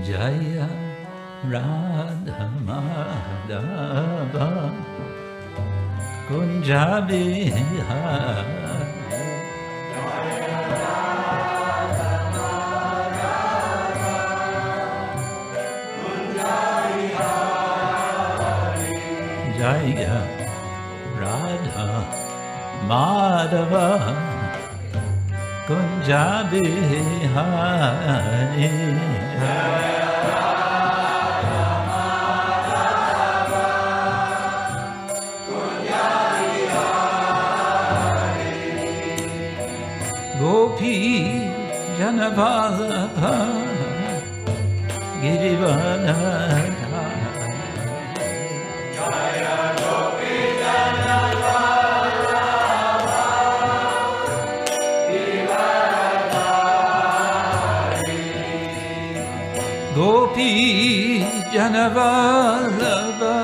Jaya Radha Madhava Kunjabihari Jaya Radha Madhava Kunjabihari Gopi Janavallabha Girivardhara Gopi Janavallabha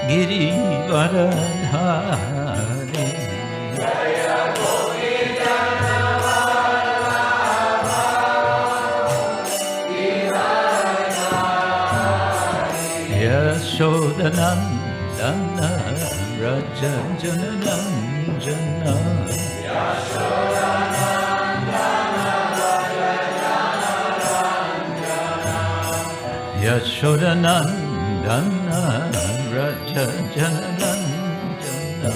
Girivardhari Yashodanandana Raja Jananandana Yashodanandana Raja Jananandana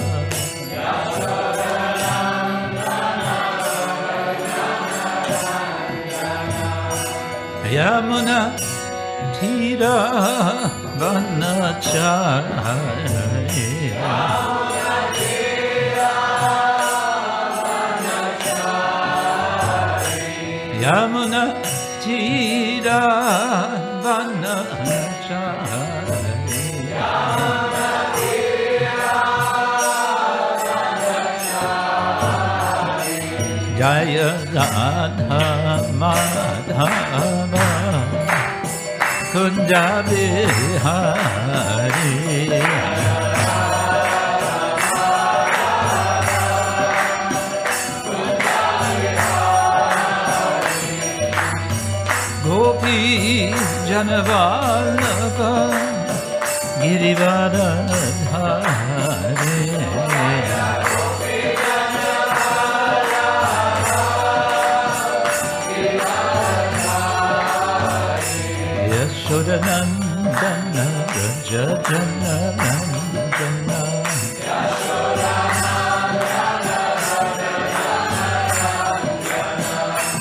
Yamuna Tira Vanachari Yamuna Tira Vanachari Jaya Radha Madhava Kunjabihari Gopi Janavallabha Girivardhari Yashodanandana Raja Jananandana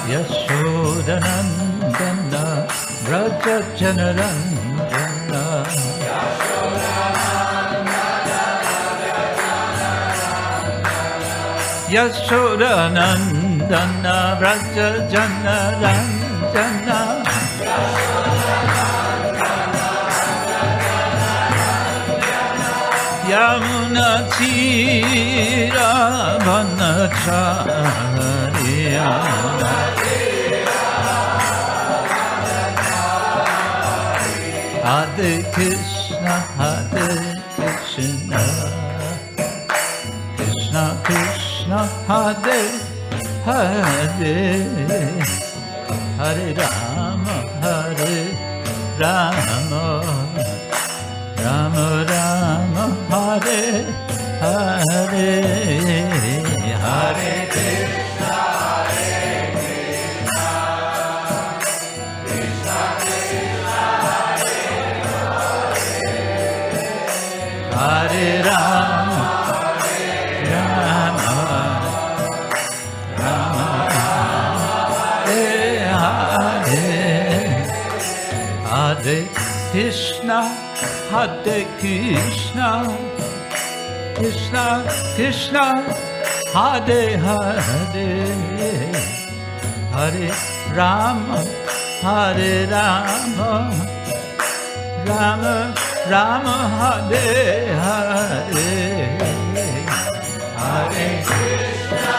Yashodanandana Raja Jananandana Yashodanandana Raja Jananandana Yamuna Tira Vanachari Hare Krishna Krishna Krishna Hare Hare Hare Rama Rama Rama Hare Hare Hare Krishna Krishna Krishna Hare Rama Rama Rama Hare Hare Krishna Hare Krishna Krishna Krishna Hare Hare Hare Rama Rama Rama Hare Hare Hare Krishna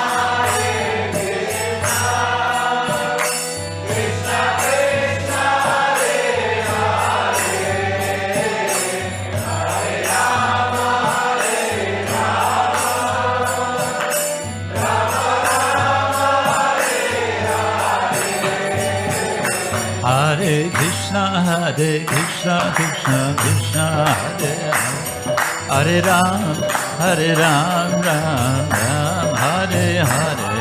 Hare Krishna, Krishna Krishna, Hare Ram, Ram Ram, Hare Hare.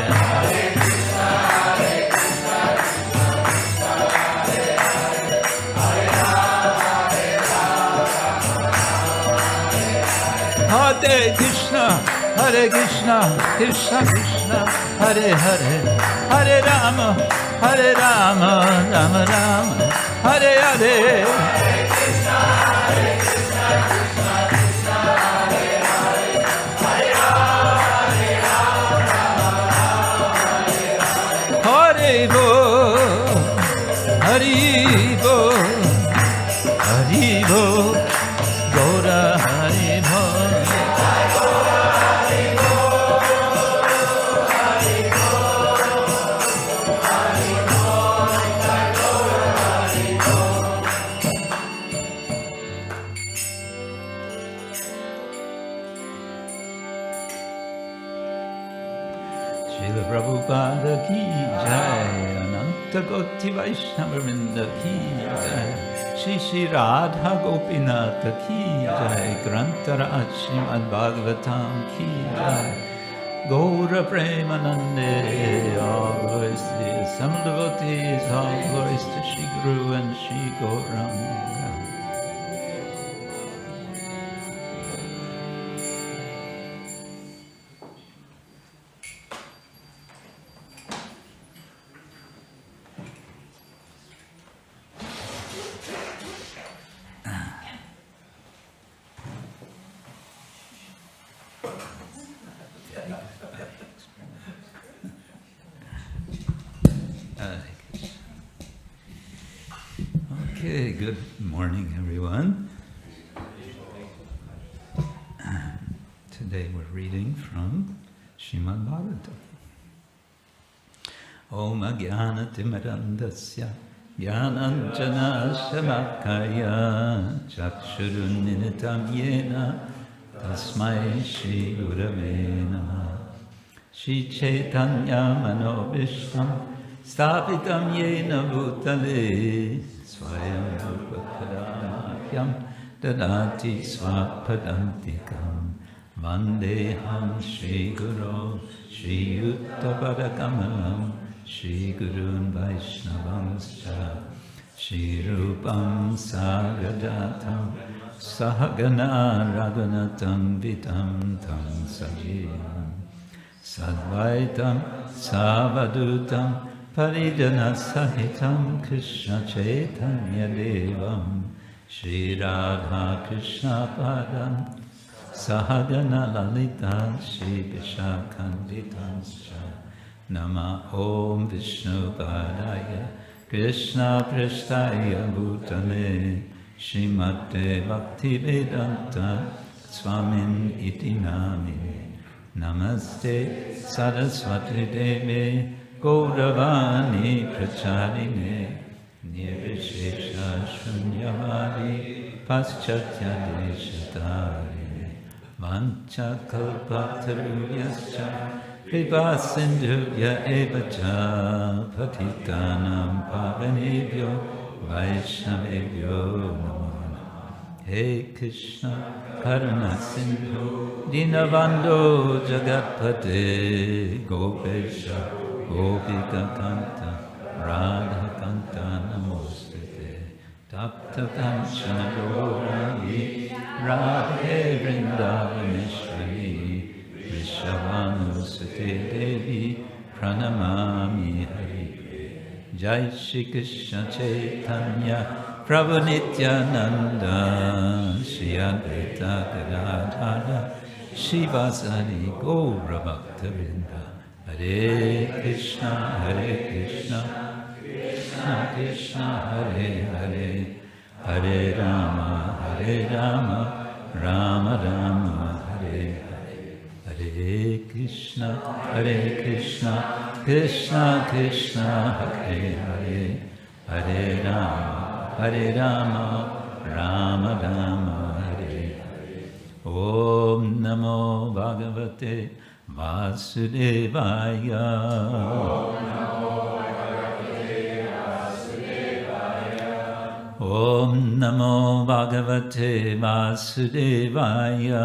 Hare Krishna, Krishna Krishna, Hare Hare, Hare Rama, Rama Rama, Hare Hare. Hare Krishna, Krishna Krishna, Hare Hare, Hare Rama, Rama Rama, Hare Hare. Hare Bo, Hare Bo, Gaura Hare Bo. Prabhupada ki jai, Ananta Koti Vaishnava Vrinda ki jai, Shri Radha Gopinatha ki jai, Grantaraj Srimad-Bhagavatam ki jai, Gaura Premanande, all glories to the assembled devotees, all glories to Shri Guru and Shri Gauranga. Okay, good morning, everyone. Today we're reading from Srimad-Bhagavatam. Om Ajnana-timirandasya Jnananjana Shalakaya Chakshurunmilitam Yena Tasmai Shri Gurave Namah. Shri Chaitanya Manobishtam Stapitam Yena Bhutale Svayam Rupa-kadamahyam Dadati Svapadantikam Vandeham Shri Guru Shri Yuttapadakamalam Shri Gurun Vaishnavanscha Shri Rupam Sagrajatam Sahagana Raghunatam Vitam Tam Sajivam Sadvaitam Savadutam Parijana Sahitam Krishna Chaitanya Devam Shri Radha Krishna Padam Sahagana Lalita Shri Vishakhanditamscha Nama Om Vishnu Padaya Krishna Prasthaya Bhutale Srimate Bhaktivedanta Swamin Iti Namine Namaste Saraswati Devi Gauravani Pracharine Nirvishesha Shunyavadi Paschatya Deshatarine Vancha Kalpataruyascha Kripa Sindhuvya Evacha Patitanam Pavanebhyo Vaishnavebhyo Namo. Hey Krishna Karuna Sindhu Dinabandho Jagatpate Gopesha Gopika Kanta Radha Kanta Namostute Tapta Kanchana Gaurani Radhe Vrindavaneshwari Vrishabhanusate Devi Pranamami Hari. Jai Shri Krishna Chaitanya Prabhu Nityananda Shri Advaita Gadadhara Shivasari Gaura Bhaktavinda. Hare Krishna, Krishna Krishna, Hare Hare, Hare Rama, Rama Rama, Hare Hare. Hare Krishna, Krishna Krishna, Hare Hare, Hare Rama, Rama Rama, Hare Hare. Om Namo Bhagavate Vasudevaya. Om Namo Bhagavate Vasudevaya. Om Namo Bhagavate Vasudevaya.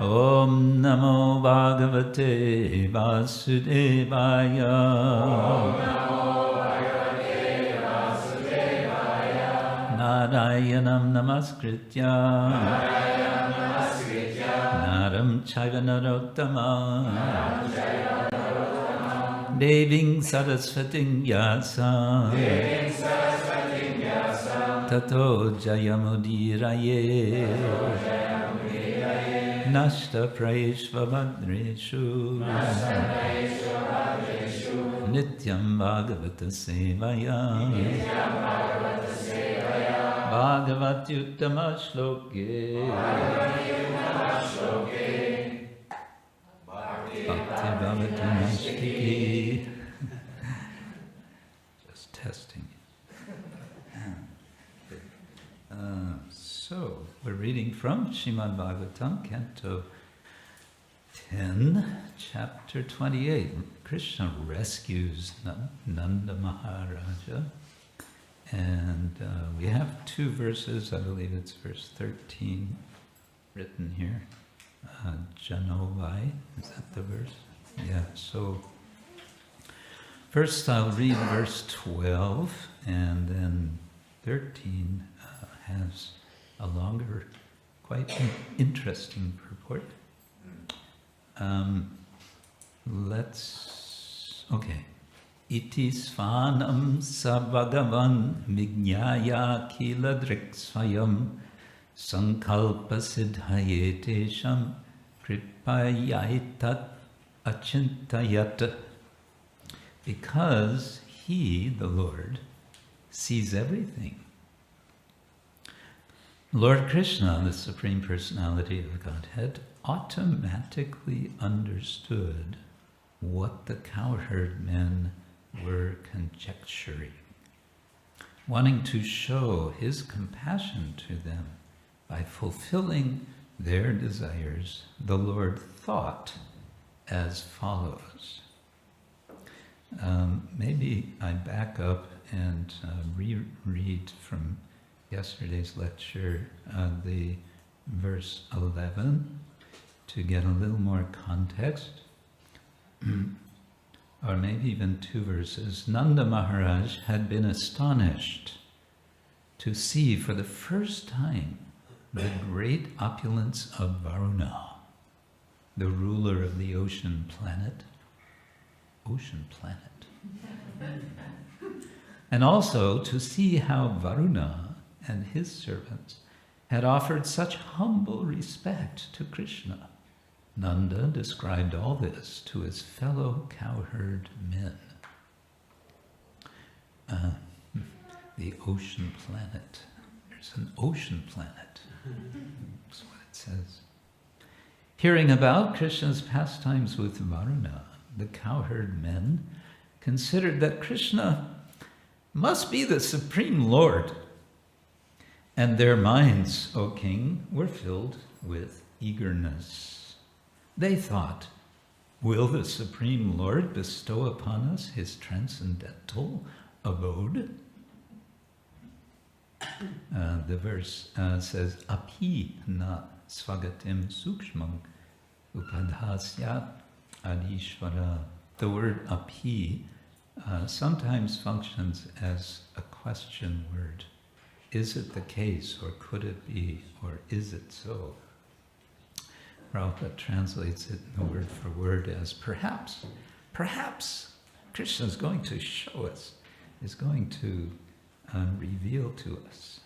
Om Namo Bhagavate Vasudevaya. Narayanam Namaskritya Naram Chaiva Narottamam Deving Saraswating Vyasam Tato Jayamudiraye Nashta Praishvabhadreshu Nityam Bhagavata Sevaya Bhagavatyuttama Shloke Bhakti Bhavatamastiki. Just testing. So, we're reading from Srimad-Bhagavatam, Canto 10, Chapter 28. Krishna rescues Nanda Maharaja. And we have two verses, I believe it's verse 13 written here. Janovai, is that the verse? Yeah, so first I'll read verse 12, and then 13 has a longer, quite interesting purport. Okay. Iti svānāṁ sa bhagavān vijñāyākhila-dṛk svayam saṅkalpa-siddhaye teṣāṁ kṛpayaitad acintayat. Because he, the Lord, sees everything. Lord Krishna, the Supreme Personality of Godhead, automatically understood what the cowherd men were conjecturing. Wanting to show his compassion to them by fulfilling their desires, the Lord thought as follows. Maybe I back up and reread from yesterday's lecture the verse 11 to get a little more context. Or maybe even two verses. Nanda Maharaj had been astonished to see for the first time the great opulence of Varuna, the ruler of the ocean planet. Ocean planet. And also to see how Varuna and his servants had offered such humble respect to Krishna. Nanda described all this to his fellow cowherd men. The ocean planet. There's an ocean planet. That's what it says. Hearing about Krishna's pastimes with Varuna, the cowherd men considered that Krishna must be the Supreme Lord. And their minds, O king, were filled with eagerness. They thought, will the Supreme Lord bestow upon us his transcendental abode? The verse says, api na svagatim sukshmam upadhasyat adishvara. The word api sometimes functions as a question word. Is it the case, or could it be, or is it so? Prabhupada translates it in the word for word as perhaps. Perhaps Krishna is going to show us, is going to reveal to us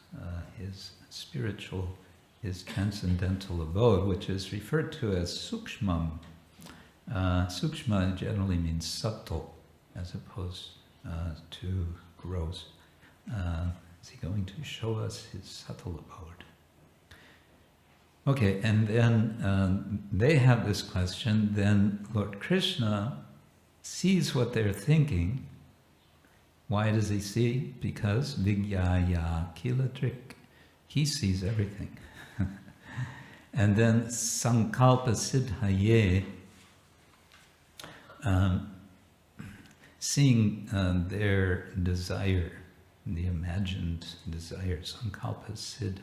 his spiritual, his transcendental abode, which is referred to as sukshmam. Sukshma generally means subtle, as opposed to gross. Is he going to show us his subtle abode? Okay, and then they have this question. Then Lord Krishna sees what they're thinking. Why does he see? Because vijñāyākhila-dṛk, he sees everything. And then saṅkalpa-siddhaye, seeing their desire, the imagined desire, saṅkalpa-siddhaye,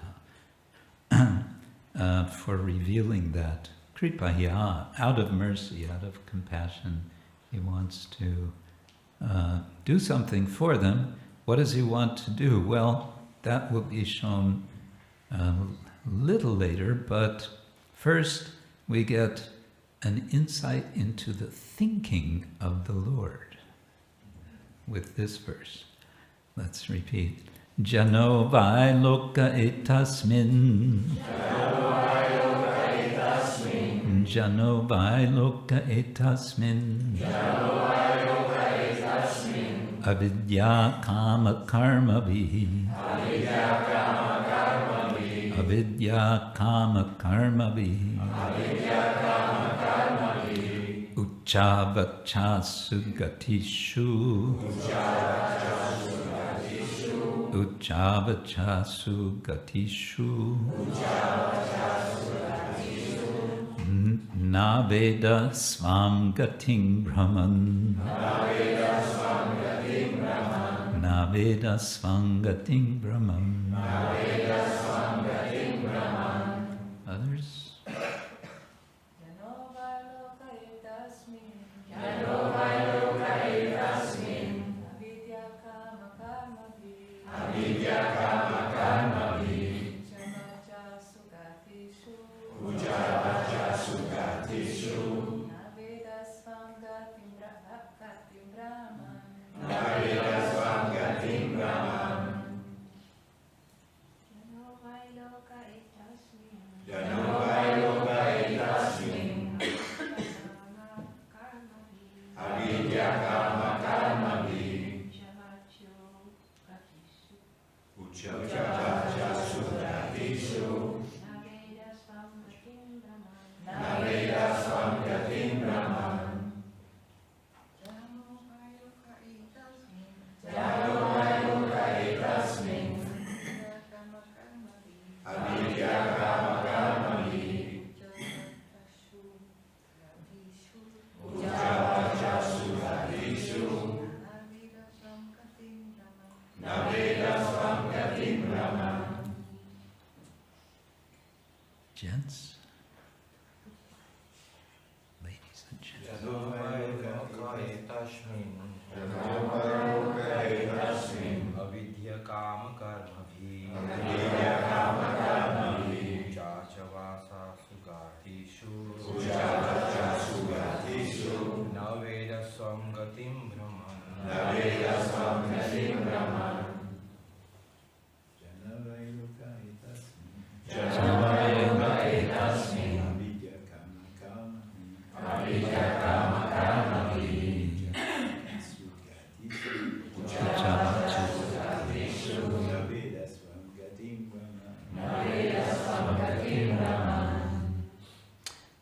for revealing that kṛpayā, out of mercy, out of compassion, he wants to do something for them. What does he want to do? Well, that will be shown a little later, but first we get an insight into the thinking of the Lord with this verse. Let's repeat. Jano vai loka etasmin. Jano vai loka etasmin. Avidya kama karma vihi. Avidya kama karma vihi. Uchavachasu gatishu. Uchavachasu gatishu. Naveda swam gating brahman. Naveda swam gating brahman. Others? Gents, ladies and gentlemen.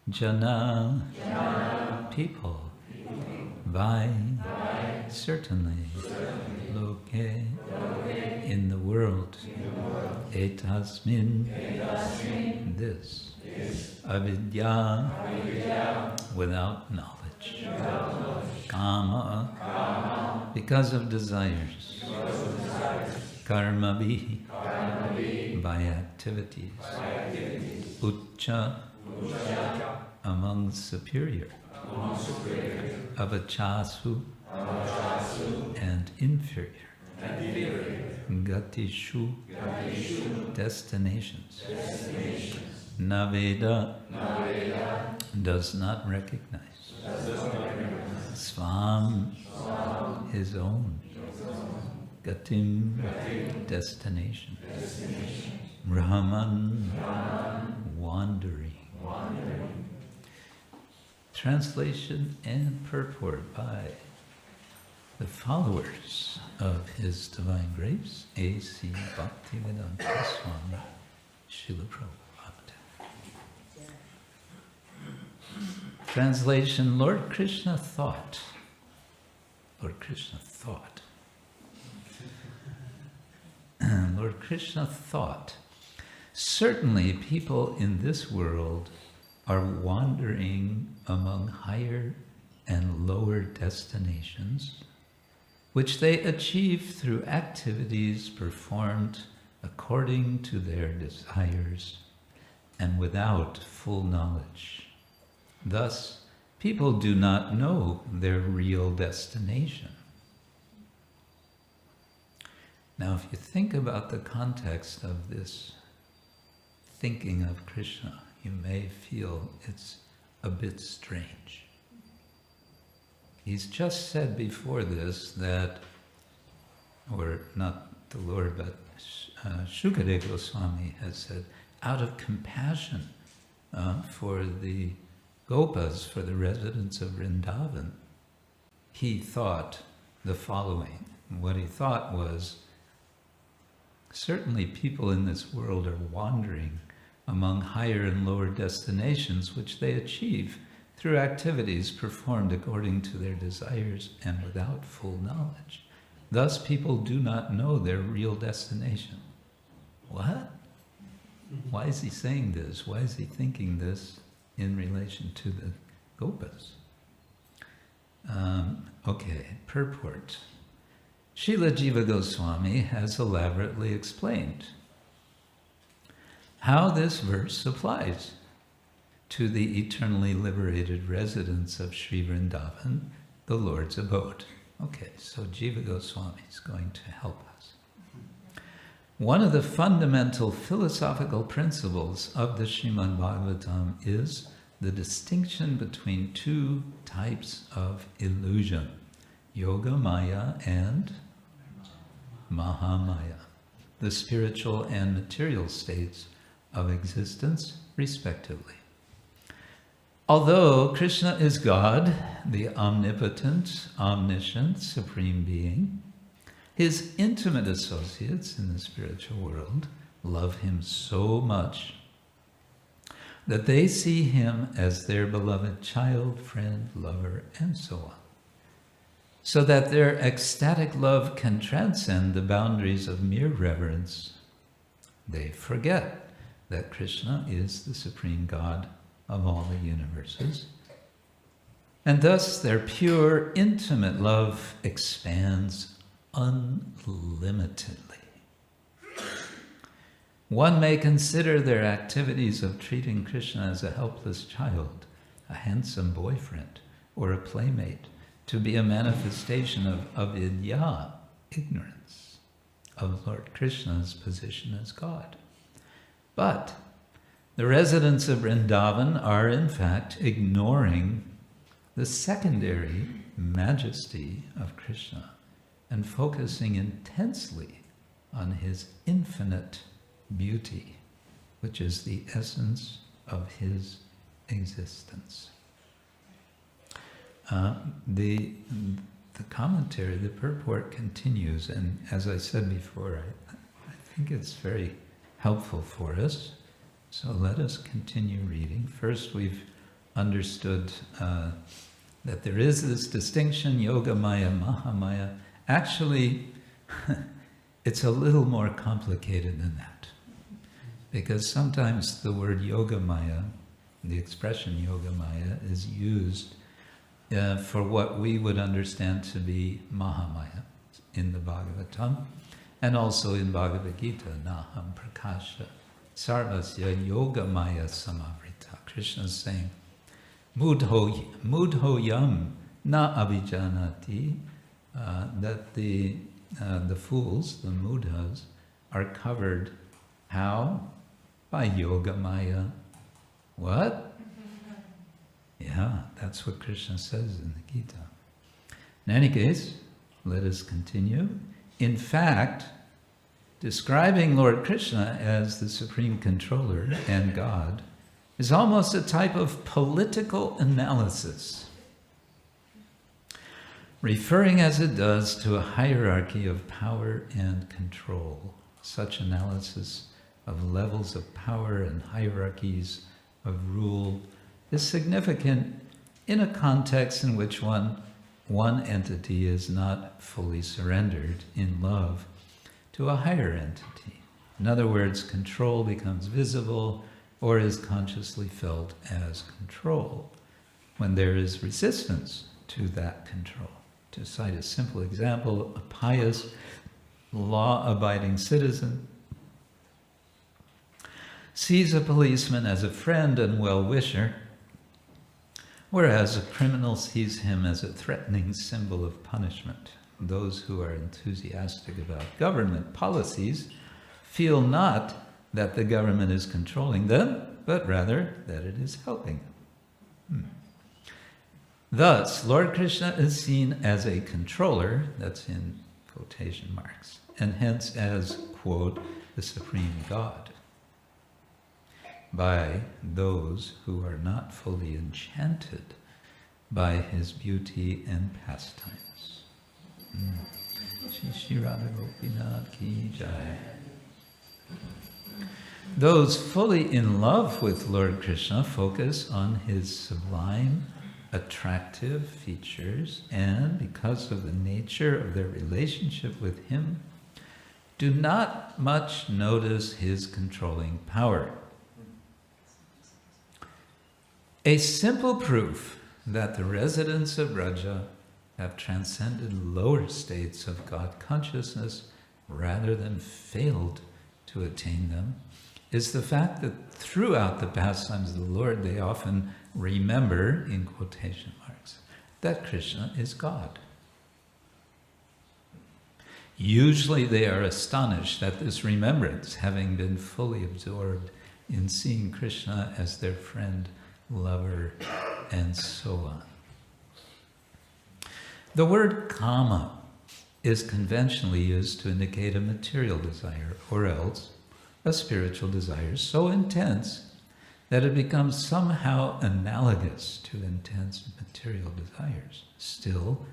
Jana, people, vai, certainly, loke, in the world, etasmin, this, avidya, without knowledge, kama, because of desires, karma by activities, ucca, among superior, avachasu, and inferior, gatishu, destinations, naveda, does not recognize, svānāṁ, his own, gatim, destination, brahman, wandering. Translation and purport by the followers of His Divine Grace, A.C. Bhaktivedanta Swami, Srila Prabhupada. Translation, Lord Krishna thought. Lord Krishna thought. Lord Krishna thought. Certainly people in this world are wandering among higher and lower destinations which they achieve through activities performed according to their desires and without full knowledge. Thus, people do not know their real destination. Now, if you think about the context of this thinking of Krishna, you may feel it's a bit strange. He's just said before this that, or not the Lord, but Shukadeva Swami has said, out of compassion for the Gopas, for the residents of Vrindavan, he thought the following. What he thought was, certainly people in this world are wandering among higher and lower destinations, which they achieve through activities performed according to their desires and without full knowledge. Thus, people do not know their real destination. What? Why is he saying this? Why is he thinking this in relation to the Gopas? Okay, purport. Srila Jiva Goswami has elaborately explained how this verse applies to the eternally liberated residents of Sri Vrindavan, the Lord's abode. Okay, so Jiva Goswami is going to help us. One of the fundamental philosophical principles of the Srimad-Bhagavatam is the distinction between two types of illusion, Yoga Maya and Mahamaya, the spiritual and material states of existence, respectively. Although Krishna is God, the omnipotent, omniscient, supreme being, his intimate associates in the spiritual world love him so much that they see him as their beloved child, friend, lover, and so on, so that their ecstatic love can transcend the boundaries of mere reverence. They forget that Krishna is the supreme God of all the universes, and thus their pure, intimate love expands unlimitedly. One may consider their activities of treating Krishna as a helpless child, a handsome boyfriend, or a playmate to be a manifestation of avidya, ignorance, of Lord Krishna's position as God. But the residents of Vrindavan are in fact ignoring the secondary majesty of Krishna and focusing intensely on his infinite beauty, which is the essence of his existence. The commentary, the purport continues, and as I said before, I think it's very helpful for us. So let us continue reading. First, we've understood that there is this distinction, Yoga Maya, Mahamaya. Actually, it's a little more complicated than that, because sometimes the word Yoga Maya, the expression Yoga Maya, is used for what we would understand to be Mahamaya in the Bhagavatam, and also in Bhagavad Gita, Naham Prakasha Sarvasya Yoga Maya Samavrita. Krishna is saying, Mudho Yam Na Abhijanati, that the fools, the mudhas, are covered how? By Yoga Maya. What? Yeah, that's what Krishna says in the Gita. In any case, let us continue. In fact, describing Lord Krishna as the supreme controller and God is almost a type of political analysis, referring as it does to a hierarchy of power and control. Such analysis of levels of power and hierarchies of rule is significant in a context in which one entity is not fully surrendered in love to a higher entity. In other words, control becomes visible or is consciously felt as control when there is resistance to that control. To cite a simple example, a pious, law-abiding citizen sees a policeman as a friend and well-wisher, whereas a criminal sees him as a threatening symbol of punishment. Those who are enthusiastic about government policies feel not that the government is controlling them, but rather that it is helping them. Thus, Lord Krishna is seen as a controller, that's in quotation marks, and hence as, quote, the Supreme God, by those who are not fully enchanted by his beauty and pastimes. Shri Radha ki jai. Those fully in love with Lord Krishna focus on his sublime, attractive features, and because of the nature of their relationship with him, do not much notice his controlling power. A simple proof that the residents of Braja have transcended lower states of God consciousness rather than failed to attain them is the fact that throughout the pastimes of the Lord they often remember, in quotation marks, that Krishna is God. Usually they are astonished at this remembrance, having been fully absorbed in seeing Krishna as their friend, lover, and so on. The word kama is conventionally used to indicate a material desire, or else a spiritual desire so intense that it becomes somehow analogous to intense material desires. Still,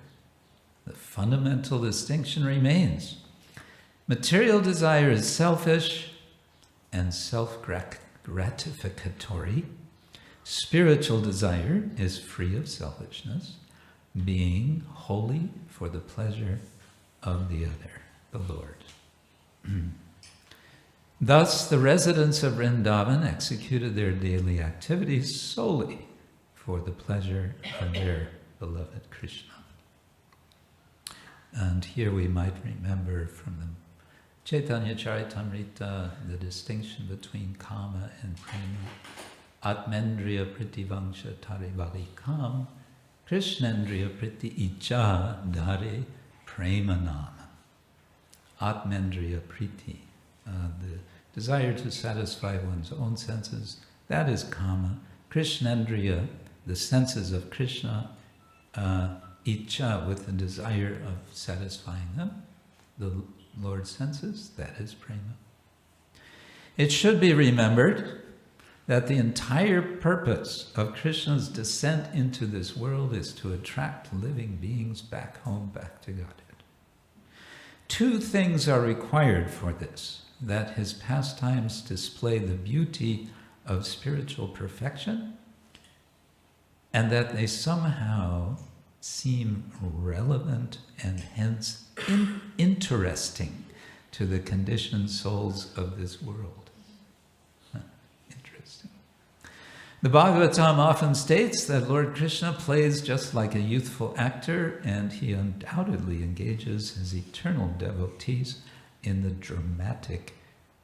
the fundamental distinction remains. Material desire is selfish and self-gratificatory. Spiritual desire is free of selfishness, being wholly for the pleasure of the other, the Lord. Thus, the residents of Vrindavan executed their daily activities solely for the pleasure of their beloved Krishna. And here we might remember from the Chaitanya Charitamrita the distinction between kama and prema. Atmendriya priti vangsha tarivali kam, Krishnendriya priti icha dhare premanam. Atmendriya priti, the desire to satisfy one's own senses, that is kama. Krishnendriya, the senses of Krishna, icha, with the desire of satisfying them, the Lord's senses, that is prema. It should be remembered that the entire purpose of Krishna's descent into this world is to attract living beings back home, back to Godhead. Two things are required for this: that his pastimes display the beauty of spiritual perfection, and that they somehow seem relevant and hence interesting to the conditioned souls of this world. Interesting. The Bhagavatam often states that Lord Krishna plays just like a youthful actor, and he undoubtedly engages his eternal devotees in the dramatic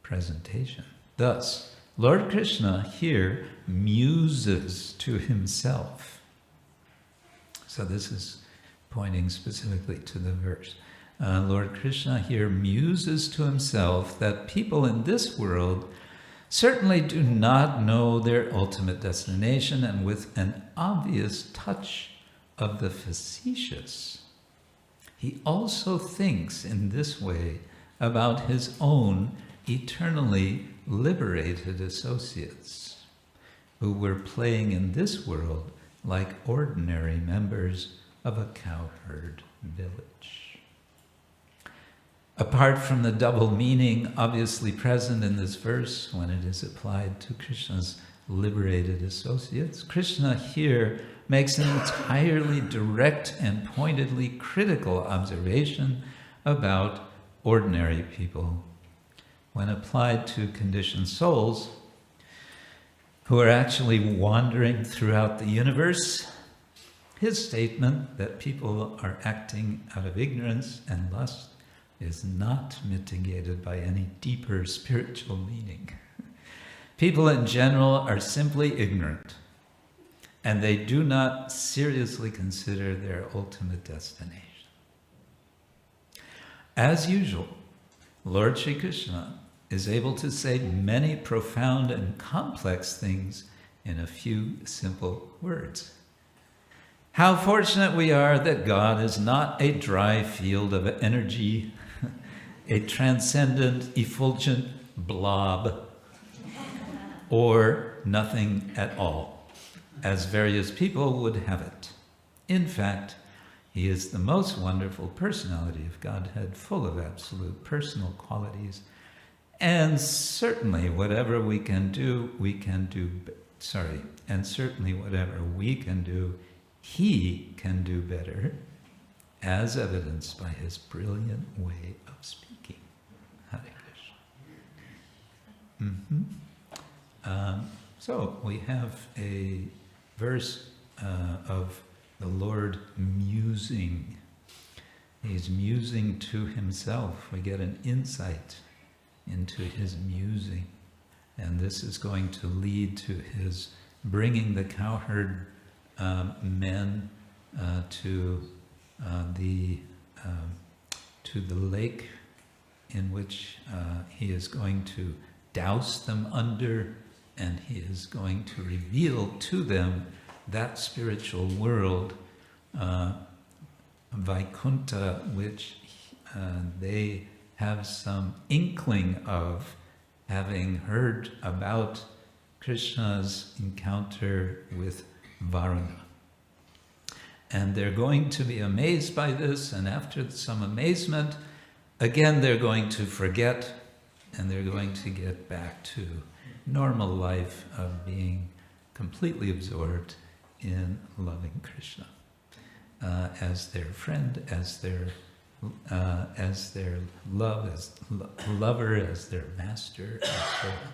presentation. Thus, Lord Krishna here muses to himself. So this is pointing specifically to the verse. Lord Krishna here muses to himself that people in this world certainly do not know their ultimate destination, and with an obvious touch of the facetious, he also thinks in this way about his own eternally liberated associates who were playing in this world like ordinary members of a cowherd village. Apart from the double meaning obviously present in this verse when it is applied to Krishna's liberated associates, Krishna here makes an entirely direct and pointedly critical observation about ordinary people. When applied to conditioned souls who are actually wandering throughout the universe, his statement that people are acting out of ignorance and lust is not mitigated by any deeper spiritual meaning. People in general are simply ignorant, and they do not seriously consider their ultimate destination. As usual, Lord Sri Krishna is able to say many profound and complex things in a few simple words. How fortunate we are that God is not a dry field of energy, a transcendent, effulgent blob, or nothing at all, as various people would have it. In fact, he is the most wonderful personality of Godhead, full of absolute personal qualities, and certainly whatever we can do, and certainly whatever we can do, he can do better, as evidenced by his brilliant way of speaking. Hare Krishna. So we have a verse of the Lord musing. He's musing to himself. We get an insight into his musing. And this is going to lead to his bringing the cowherd men to the lake in which he is going to douse them under, and he is going to reveal to them that spiritual world, Vaikuntha, which they have some inkling of, having heard about Krishna's encounter with Varuna. And they're going to be amazed by this, and after some amazement, again they're going to forget, and they're going to get back to normal life of being completely absorbed in loving Krishna as their friend, as their lover, as their master, and so on.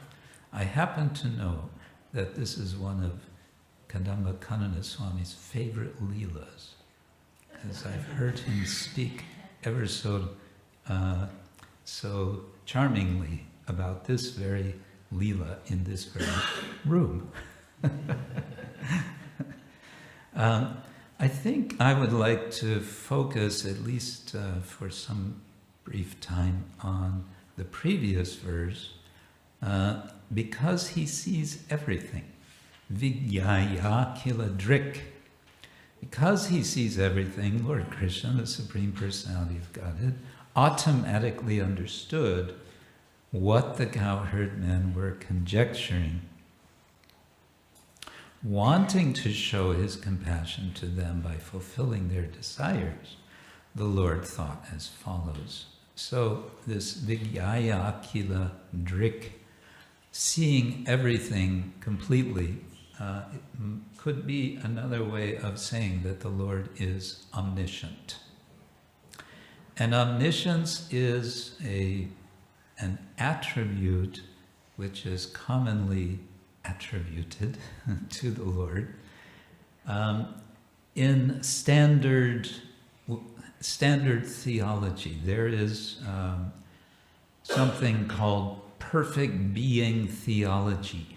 I happen to know that this is one of Kadamba Kanana Swami's favorite leelas, as I've heard him speak ever so charmingly about this very leela in this very room. I think I would like to focus, at least for some brief time, on the previous verse, because he sees everything. Vijñāyākhila-dṛk. Because he sees everything, Lord Krishna, the Supreme Personality of Godhead, automatically understood what the cowherd men were conjecturing. Wanting to show his compassion to them by fulfilling their desires, the Lord thought as follows. So this vijñāyākhila-dṛk, seeing everything completely, could be another way of saying that the Lord is omniscient. And omniscience is an attribute which is commonly attributed to the Lord in standard theology. There is something called perfect being theology.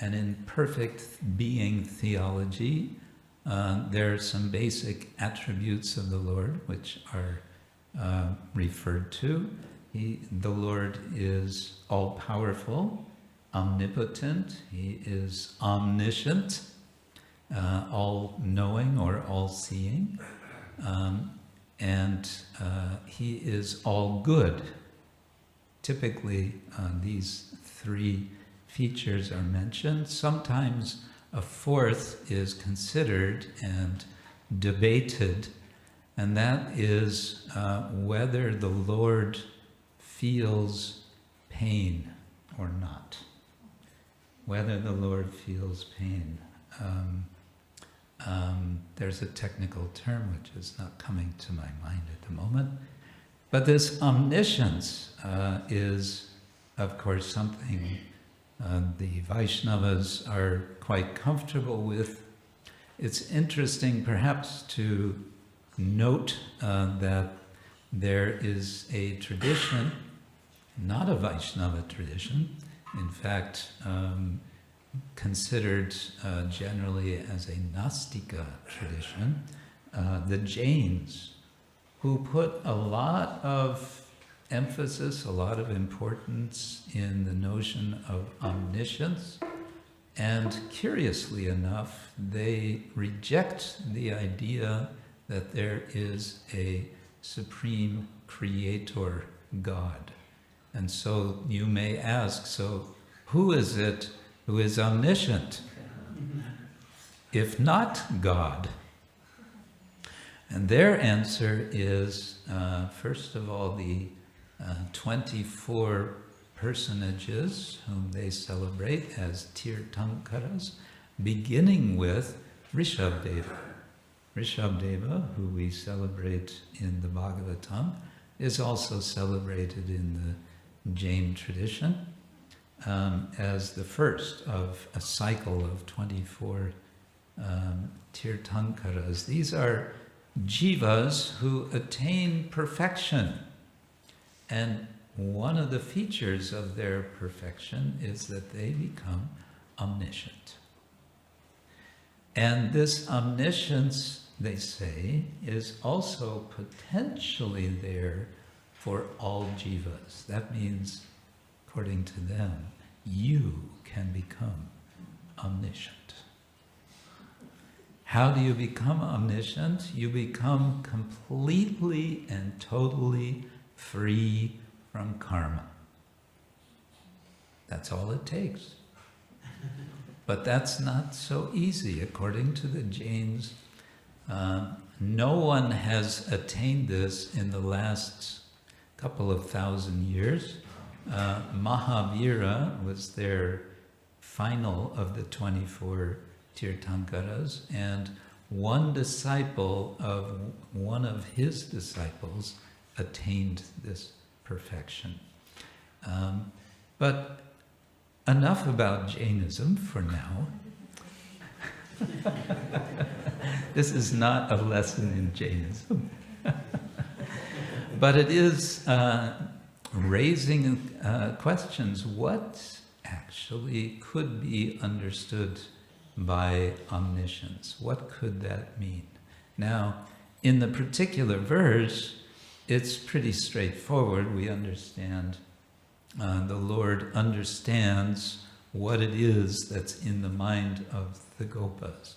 And in perfect being theology, there are some basic attributes of the Lord which are referred to. The Lord is all-powerful, omnipotent. He is omniscient, all-knowing or all-seeing. And he is all-good. Typically, these three features are mentioned. Sometimes a fourth is considered and debated, and that is whether the Lord feels pain or not. Whether the Lord feels pain. There's a technical term which is not coming to my mind at the moment. But this omniscience is, of course, something the Vaishnavas are quite comfortable with. It's interesting perhaps to note that there is a tradition, not a Vaishnava tradition, in fact considered generally as a Nastika tradition, the Jains, who put a lot of emphasis, a lot of importance in the notion of omniscience, and curiously enough, they reject the idea that there is a supreme creator God. And so you may ask, so who is it who is omniscient, if not God? And their answer is, first of all, the 24 personages whom they celebrate as Tirthankaras, beginning with Rishabdeva. Rishabdeva, who we celebrate in the Bhagavatam, is also celebrated in the Jain tradition as the first of a cycle of 24 Tirthankaras. These are jivas who attain perfection. And one of the features of their perfection is that they become omniscient. And this omniscience, they say, is also potentially there for all jivas. That means, according to them, you can become omniscient. How do you become omniscient? You become completely and totally free from karma. That's all it takes. But that's not so easy. According to the Jains, no one has attained this in the last couple of thousand years. Mahavira was their final of the 24 Tirthankaras, and one disciple of one of his disciples attained this perfection. But enough about Jainism for now. This is not a lesson in Jainism. But it is raising questions. What actually could be understood by omniscience? What could that mean? Now, in the particular verse, it's pretty straightforward. We understand the Lord understands what it is that's in the mind of the gopas.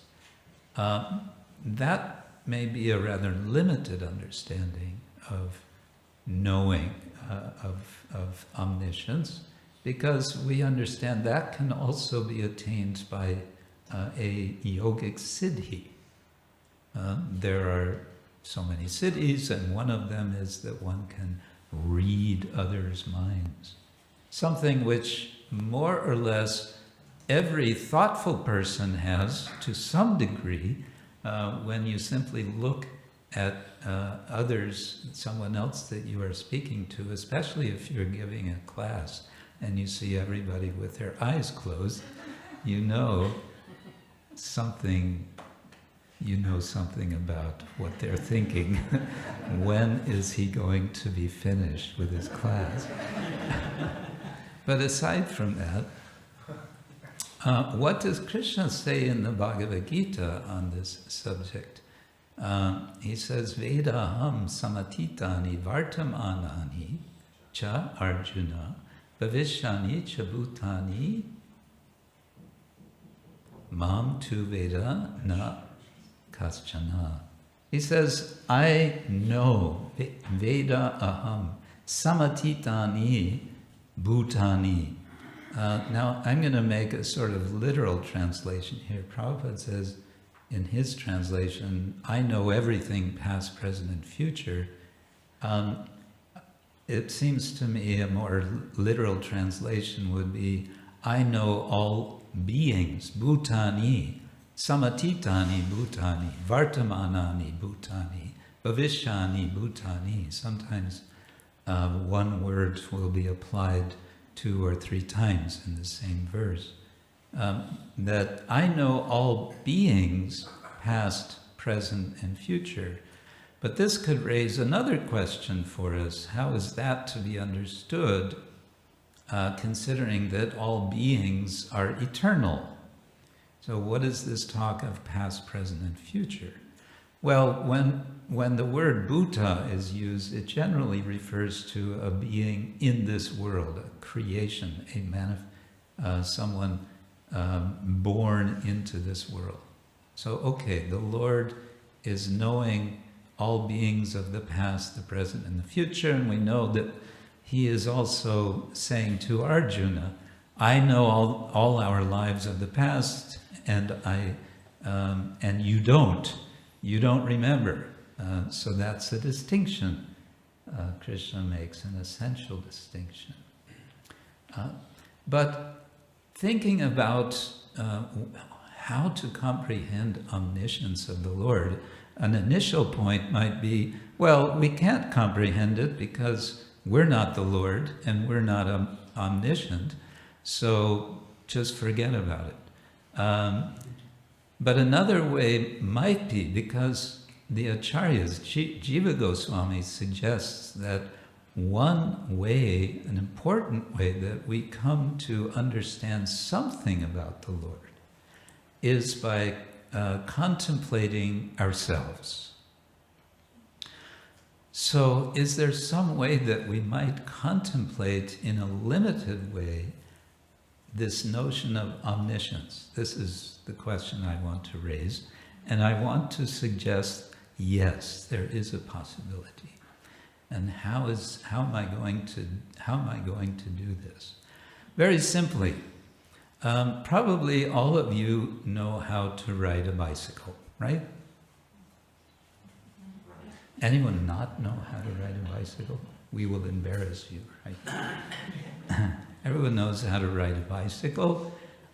That may be a rather limited understanding of knowing, of omniscience, because we understand that can also be attained by a yogic siddhi. There are so many siddhis, and one of them is that one can read others' minds. Something which more or less every thoughtful person has to some degree when you simply look at others, someone else that you are speaking to, especially if you're giving a class and you see everybody with their eyes closed, you know something about what they're thinking. When is he going to be finished with his class? But aside from that, what does Krishna say in the Bhagavad Gita on this subject? He says, Vedaham samatitani vartamanani cha Arjuna bhavishyani cha bhutani mam tu veda na kaschana. He says, I know, Veda aham, samatitani bhutani. Now, I'm going to make a sort of literal translation here. Prabhupada says, in his translation, I know everything, past, present, and future. It seems to me a more literal translation would be, I know all beings, bhutani, samatitani bhutani, vartamanani bhutani, bhavishyani bhutani. Sometimes one word will be applied 2 or 3 times in the same verse. That I know all beings, past, present, and future. But this could raise another question for us. How is that to be understood, considering that all beings are eternal? So what is this talk of past, present, and future? Well, when the word Bhuta is used, it generally refers to a being in this world, a creation, someone born into this world. So, okay, the Lord is knowing all beings of the past, the present, and the future, and we know that he is also saying to Arjuna, I know all our lives of the past, and you don't. You don't remember. So that's a distinction. Krishna makes an essential distinction. But thinking about how to comprehend omniscience of the Lord, an initial point might be, well, we can't comprehend it because we're not the Lord and we're not omniscient, so just forget about it. But another way might be, because the Acharyas, Jiva Goswami suggests that one way, an important way that we come to understand something about the Lord is by contemplating ourselves. So is there some way that we might contemplate in a limited way this notion of omniscience? This is the question I want to raise, and I want to suggest, yes, there is a possibility. And how am I going to do this? Very simply, probably all of you know how to ride a bicycle, right? Anyone not know how to ride a bicycle? We will embarrass you, right? Everyone knows how to ride a bicycle.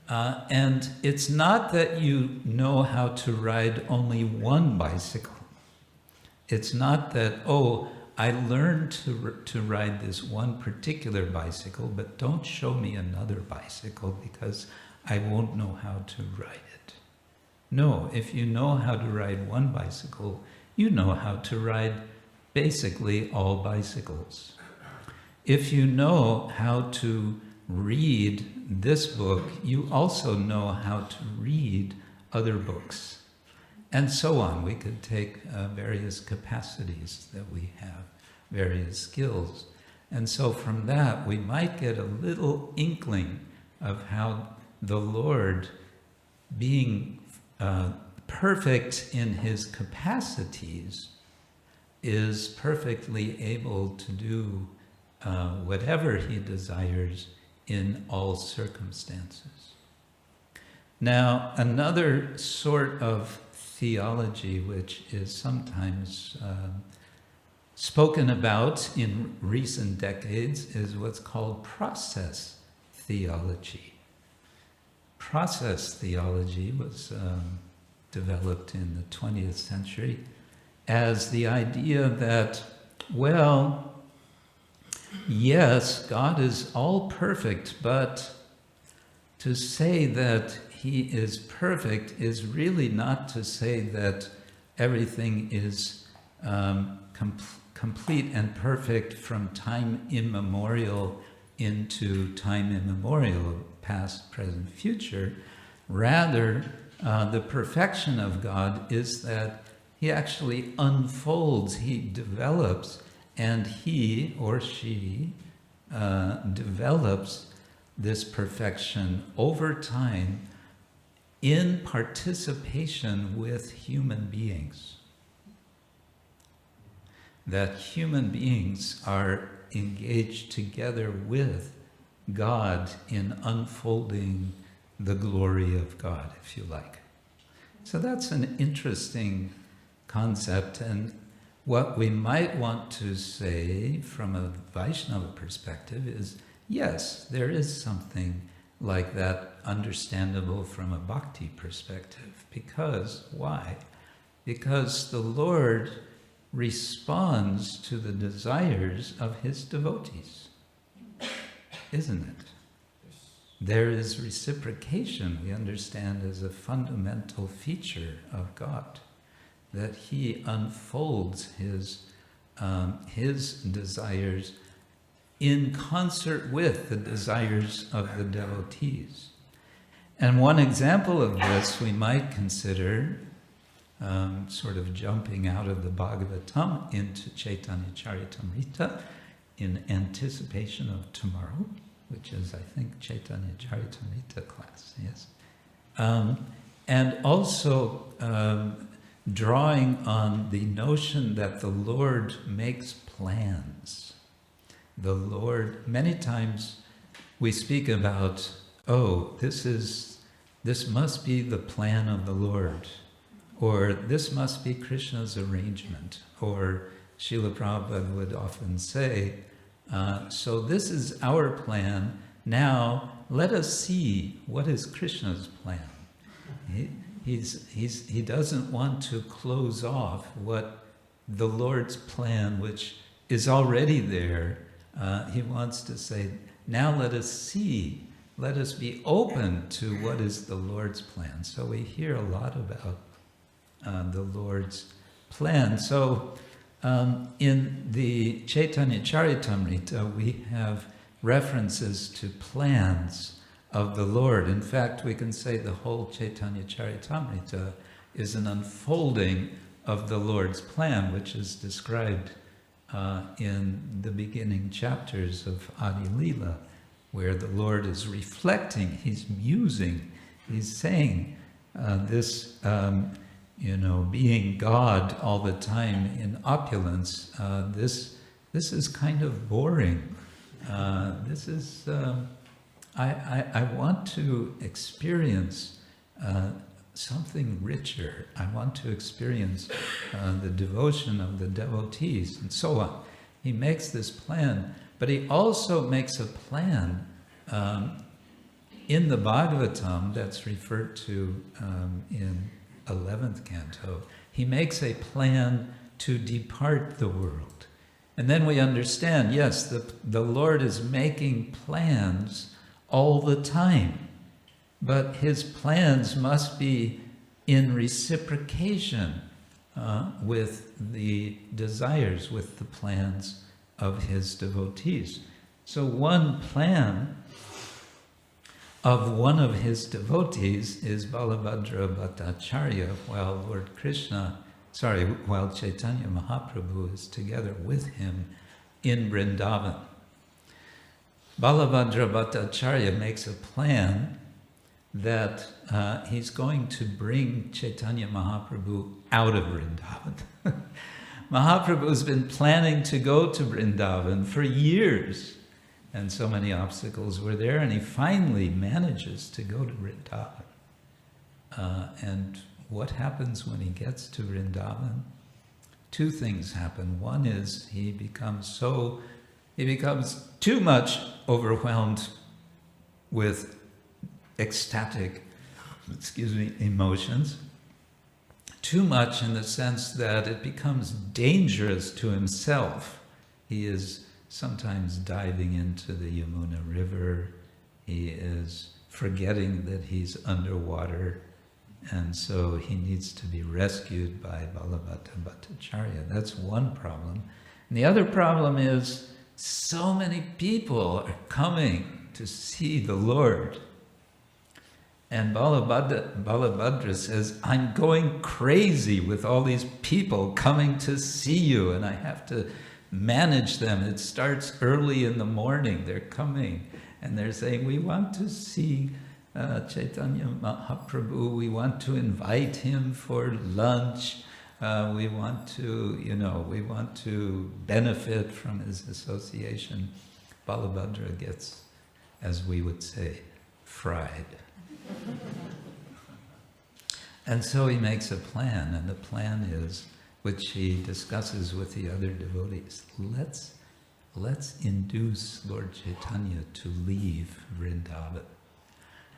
And it's not that you know how to ride only one bicycle. It's not that, oh, I learned to ride this one particular bicycle, but don't show me another bicycle because I won't know how to ride it. No, if you know how to ride one bicycle, you know how to ride basically all bicycles. If you know how to read this book, you also know how to read other books. And so on. We could take various capacities that we have, various skills. And so from that, we might get a little inkling of how the Lord, being perfect in his capacities, is perfectly able to do whatever he desires in all circumstances. Now, another sort of theology which is sometimes spoken about in recent decades is what's called process theology. Process theology was developed in the 20th century as the idea that, well, yes, God is all perfect, but to say that he is perfect is really not to say that everything is complete and perfect from time immemorial into time immemorial, past, present, future. Rather, the perfection of God is that he actually unfolds, he develops, and he or she develops this perfection over time in participation with human beings. That human beings are engaged together with God in unfolding the glory of God, if you like. So that's an interesting concept, and what we might want to say from a Vaishnava perspective is, yes, there is something like that understandable from a bhakti perspective. Because, why? Because the Lord responds to the desires of his devotees, isn't it? there is reciprocation, we understand, as a fundamental feature of God, that he unfolds his desires in concert with the desires of the devotees. And one example of this we might consider sort of jumping out of the Bhagavatam into Chaitanya Charitamrita in anticipation of tomorrow, which is, I think, Chaitanya Charitamrita class, yes. And also drawing on the notion that the Lord makes plans. The Lord, many times we speak about, oh, this must be the plan of the Lord, or this must be Krishna's arrangement, or Srila Prabhupada would often say, so this is our plan, now let us see what is Krishna's plan. He doesn't want to close off what the Lord's plan, which is already there. He wants to say, now let us see, let us be open to what is the Lord's plan. So we hear a lot about the Lord's plan. So in the Chaitanya Charitamrita, we have references to plans of the Lord. In fact, we can say the whole Chaitanya Charitamrita is an unfolding of the Lord's plan, which is described in the beginning chapters of Adi Lila, where the Lord is reflecting, he's musing, he's saying being God all the time in opulence, this is kind of boring. I want to experience something richer. I want to experience the devotion of the devotees, and so on. He makes this plan, but he also makes a plan in the Bhagavatam that's referred to in 11th canto. He makes a plan to depart the world. And then we understand, yes, the Lord is making plans all the time, but his plans must be in reciprocation with the desires, with the plans of his devotees. So one plan of one of his devotees is Balabhadra Bhattacharya, while Chaitanya Mahaprabhu is together with him in Vrindavan. Balabhadra Bhattacharya makes a plan that he's going to bring Chaitanya Mahaprabhu out of Vrindavan. Mahaprabhu's been planning to go to Vrindavan for years, and so many obstacles were there, and he finally manages to go to Vrindavan. And what happens when he gets to Vrindavan? Two things happen. One is he becomes too much overwhelmed with ecstatic, emotions. Too much in the sense that it becomes dangerous to himself. He is sometimes diving into the Yamuna River. He is forgetting that he's underwater, and so he needs to be rescued by Balabhadra Bhattacharya. That's one problem. And the other problem is so many people are coming to see the Lord. And Balabhadra says, I'm going crazy with all these people coming to see you, and I have to manage them. It starts early in the morning. They're coming, and they're saying, we want to see Chaitanya Mahaprabhu. We want to invite him for lunch. We want to benefit from his association. Balabhadra gets, as we would say, fried. And so he makes a plan, and the plan is, which he discusses with the other devotees, let's induce Lord Chaitanya to leave Vrindavan.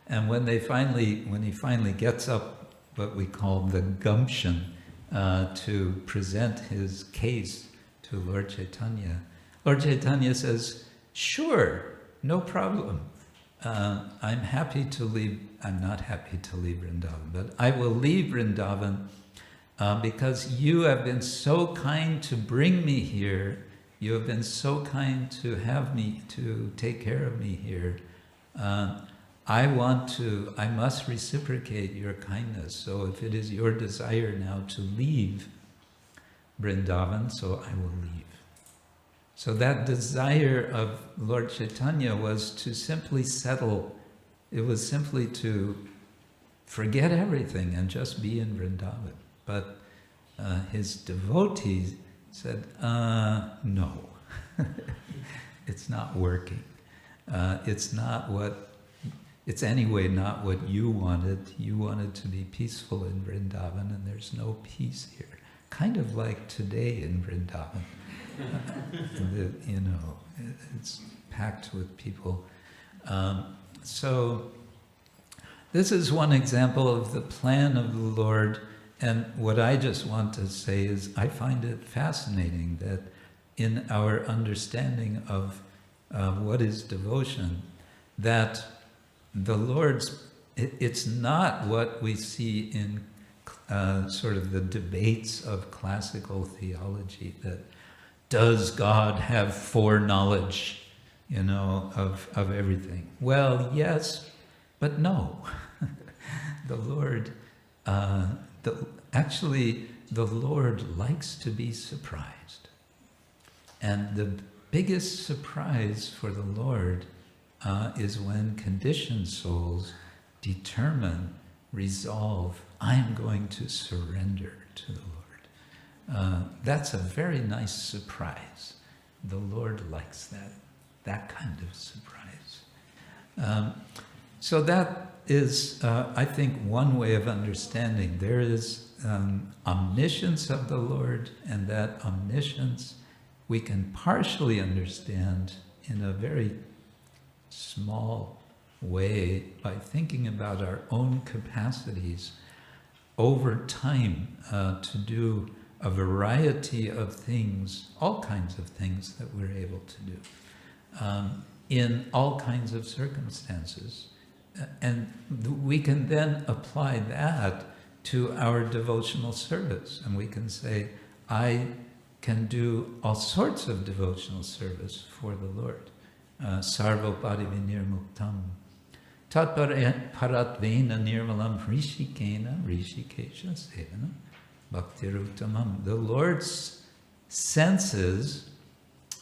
And when he finally gets up, what we call the gumption, to present his case to Lord Chaitanya says, sure, no problem. I'm happy to leave, I'm not happy to leave Vrindavan, but I will leave Vrindavan because you have been so kind to bring me here. You have been so kind to have me, to take care of me here. I must reciprocate your kindness. So if it is your desire now to leave Vrindavan, so I will leave. So that desire of Lord Chaitanya was to simply settle. It was simply to forget everything and just be in Vrindavan. But his devotees said, no, it's not working. It's anyway not what you wanted. You wanted to be peaceful in Vrindavan, and there's no peace here. Kind of like today in Vrindavan. It's packed with people. So this is one example of the plan of the Lord. And what I just want to say is I find it fascinating that in our understanding of what is devotion, that the Lord's, it's not what we see in sort of the debates of classical theology, that does God have foreknowledge, of everything? Well, yes, but no. The Lord, actually, the Lord likes to be surprised. And the biggest surprise for the Lord is when conditioned souls determine, resolve, I am going to surrender to the Lord. That's a very nice surprise. The Lord likes that kind of surprise. So that is, I think, one way of understanding. There is omniscience of the Lord, and that omniscience we can partially understand in a very small way by thinking about our own capacities over time to do a variety of things, all kinds of things that we're able to do in all kinds of circumstances. And we can then apply that to our devotional service. And we can say, I can do all sorts of devotional service for the Lord. Sarvopadi vinirmuktam. Tatparatvena nirmalam rishikena rishikesha sevana bhaktiruttamam. The Lord's senses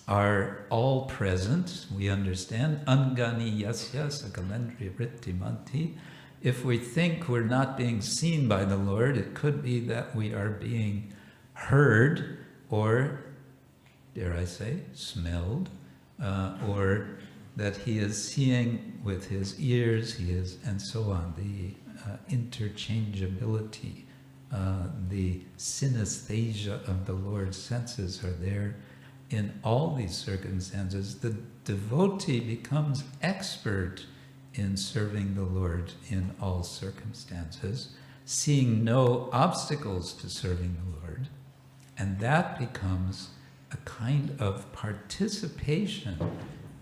are all present, we understand. Angani yasya sakalendriya vrittimanti. If we think we're not being seen by the Lord, it could be that we are being heard, or, dare I say, smelled, or that he is seeing with his ears, and so on. The interchangeability, the synesthesia of the Lord's senses are there in all these circumstances. The devotee becomes expert in serving the Lord in all circumstances, seeing no obstacles to serving the Lord, and that becomes a kind of participation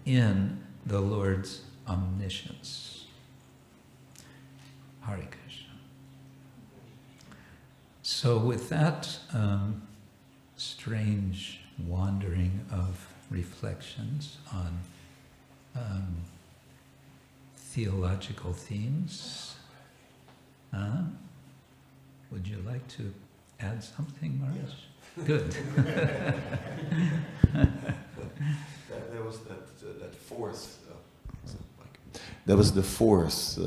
in the Lord's omniscience. Hare Krishna. So with that strange wandering of reflections on theological themes, would you like to add something, Maharaj? Yes. Good. There was that fourth. There was the fourth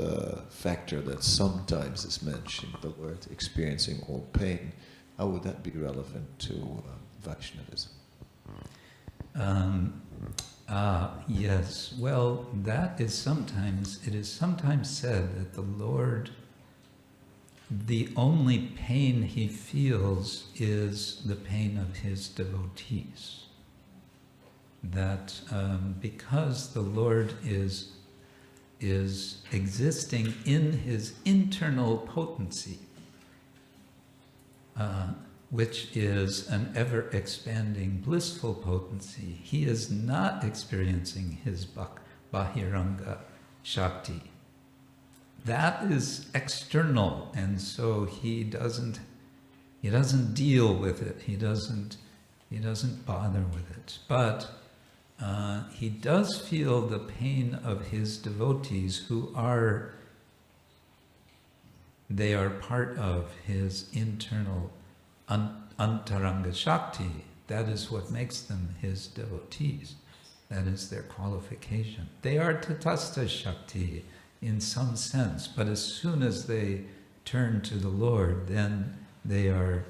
factor that sometimes is mentioned: the Lord experiencing all pain. How would that be relevant to Vaishnavism? Yes. Well, it is sometimes said that the Lord, the only pain he feels is the pain of his devotees. That because the Lord is existing in his internal potency, which is an ever-expanding blissful potency, he is not experiencing his bahiranga Shakti. That is external, and so he doesn't deal with it. He doesn't bother with it. But he does feel the pain of his devotees who are part of his internal antaranga Shakti. That is what makes them his devotees. That is their qualification. They are tatastha Shakti in some sense, but as soon as they turn to the Lord, then they are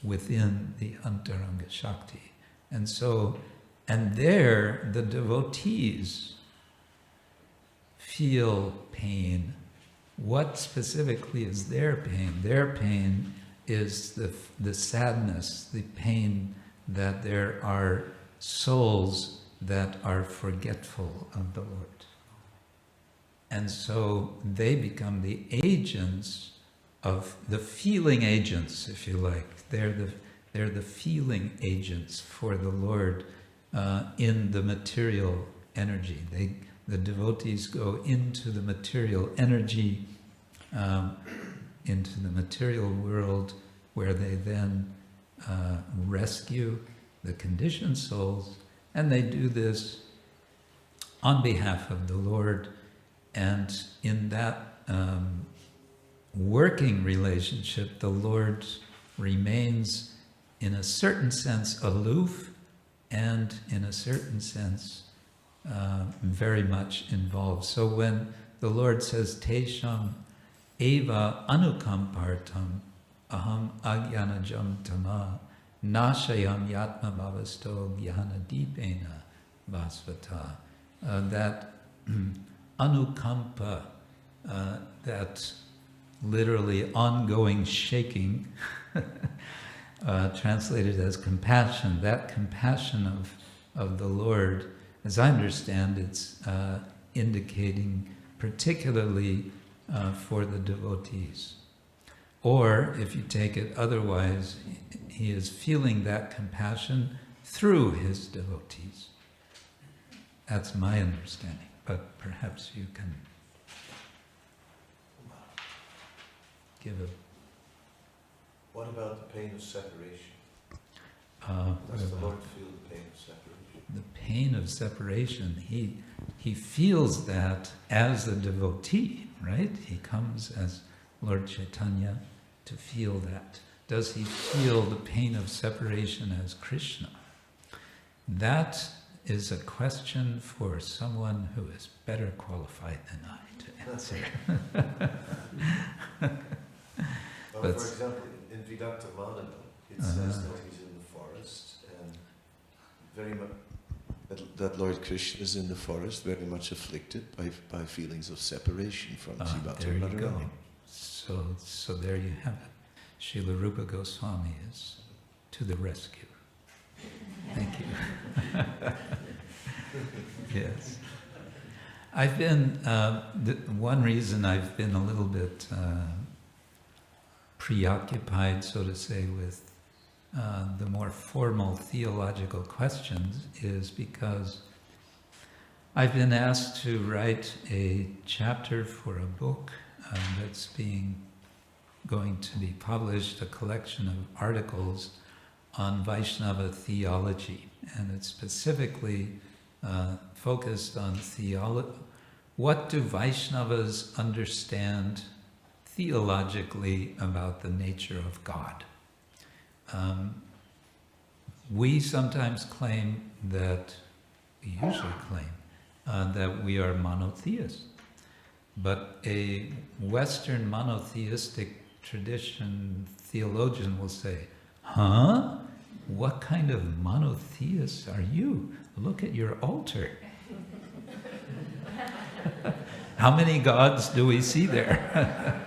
within the antaranga Shakti. And there the devotees feel pain. What specifically is their pain? Their pain is the sadness, the pain that there are souls that are forgetful of the Lord. And so they become the agents of the feeling agents, if you like. They're the feeling agents for the Lord in the material energy. The devotees go into the material energy, into the material world, where they then rescue the conditioned souls, and they do this on behalf of the Lord. And in that working relationship, the Lord remains, in a certain sense, aloof, and in a certain sense, very much involved. So when the Lord says, teṣāṁ eva anukampartam aham agyanajam tama nashayam yatma bhavasto jnana-dīpena vasvata, that anukampa, that literally ongoing shaking, translated as compassion, that compassion of the Lord, as I understand, it's indicating particularly for the devotees. Or, if you take it otherwise, he is feeling that compassion through his devotees. That's my understanding, but perhaps you can give a... What about the pain of separation? Does the Lord feel the pain of separation? The pain of separation, he feels that as a devotee, right? He comes as Lord Chaitanya to feel that. Does he feel the pain of separation as Krishna? That is a question for someone who is better qualified than I to answer. Well, for example, in Vedanta Manana, it says that he's in the forest, and very much that Lord Krishna is in the forest, very much afflicted by feelings of separation from Srimad-Bhagavatam. There you go. So there you have it. Srila Rupa Goswami is to the rescue. Thank you. Yes. I've been, one reason I've been a little bit preoccupied, so to say, with the more formal theological questions is because I've been asked to write a chapter for a book that's going to be published, a collection of articles on Vaishnava theology, and it's specifically focused on theology. What do Vaishnavas understand theologically about the nature of God? We sometimes claim that, we usually claim, that we are monotheists. But a Western monotheistic tradition theologian will say, huh? What kind of monotheist are you? Look at your altar. How many gods do we see there?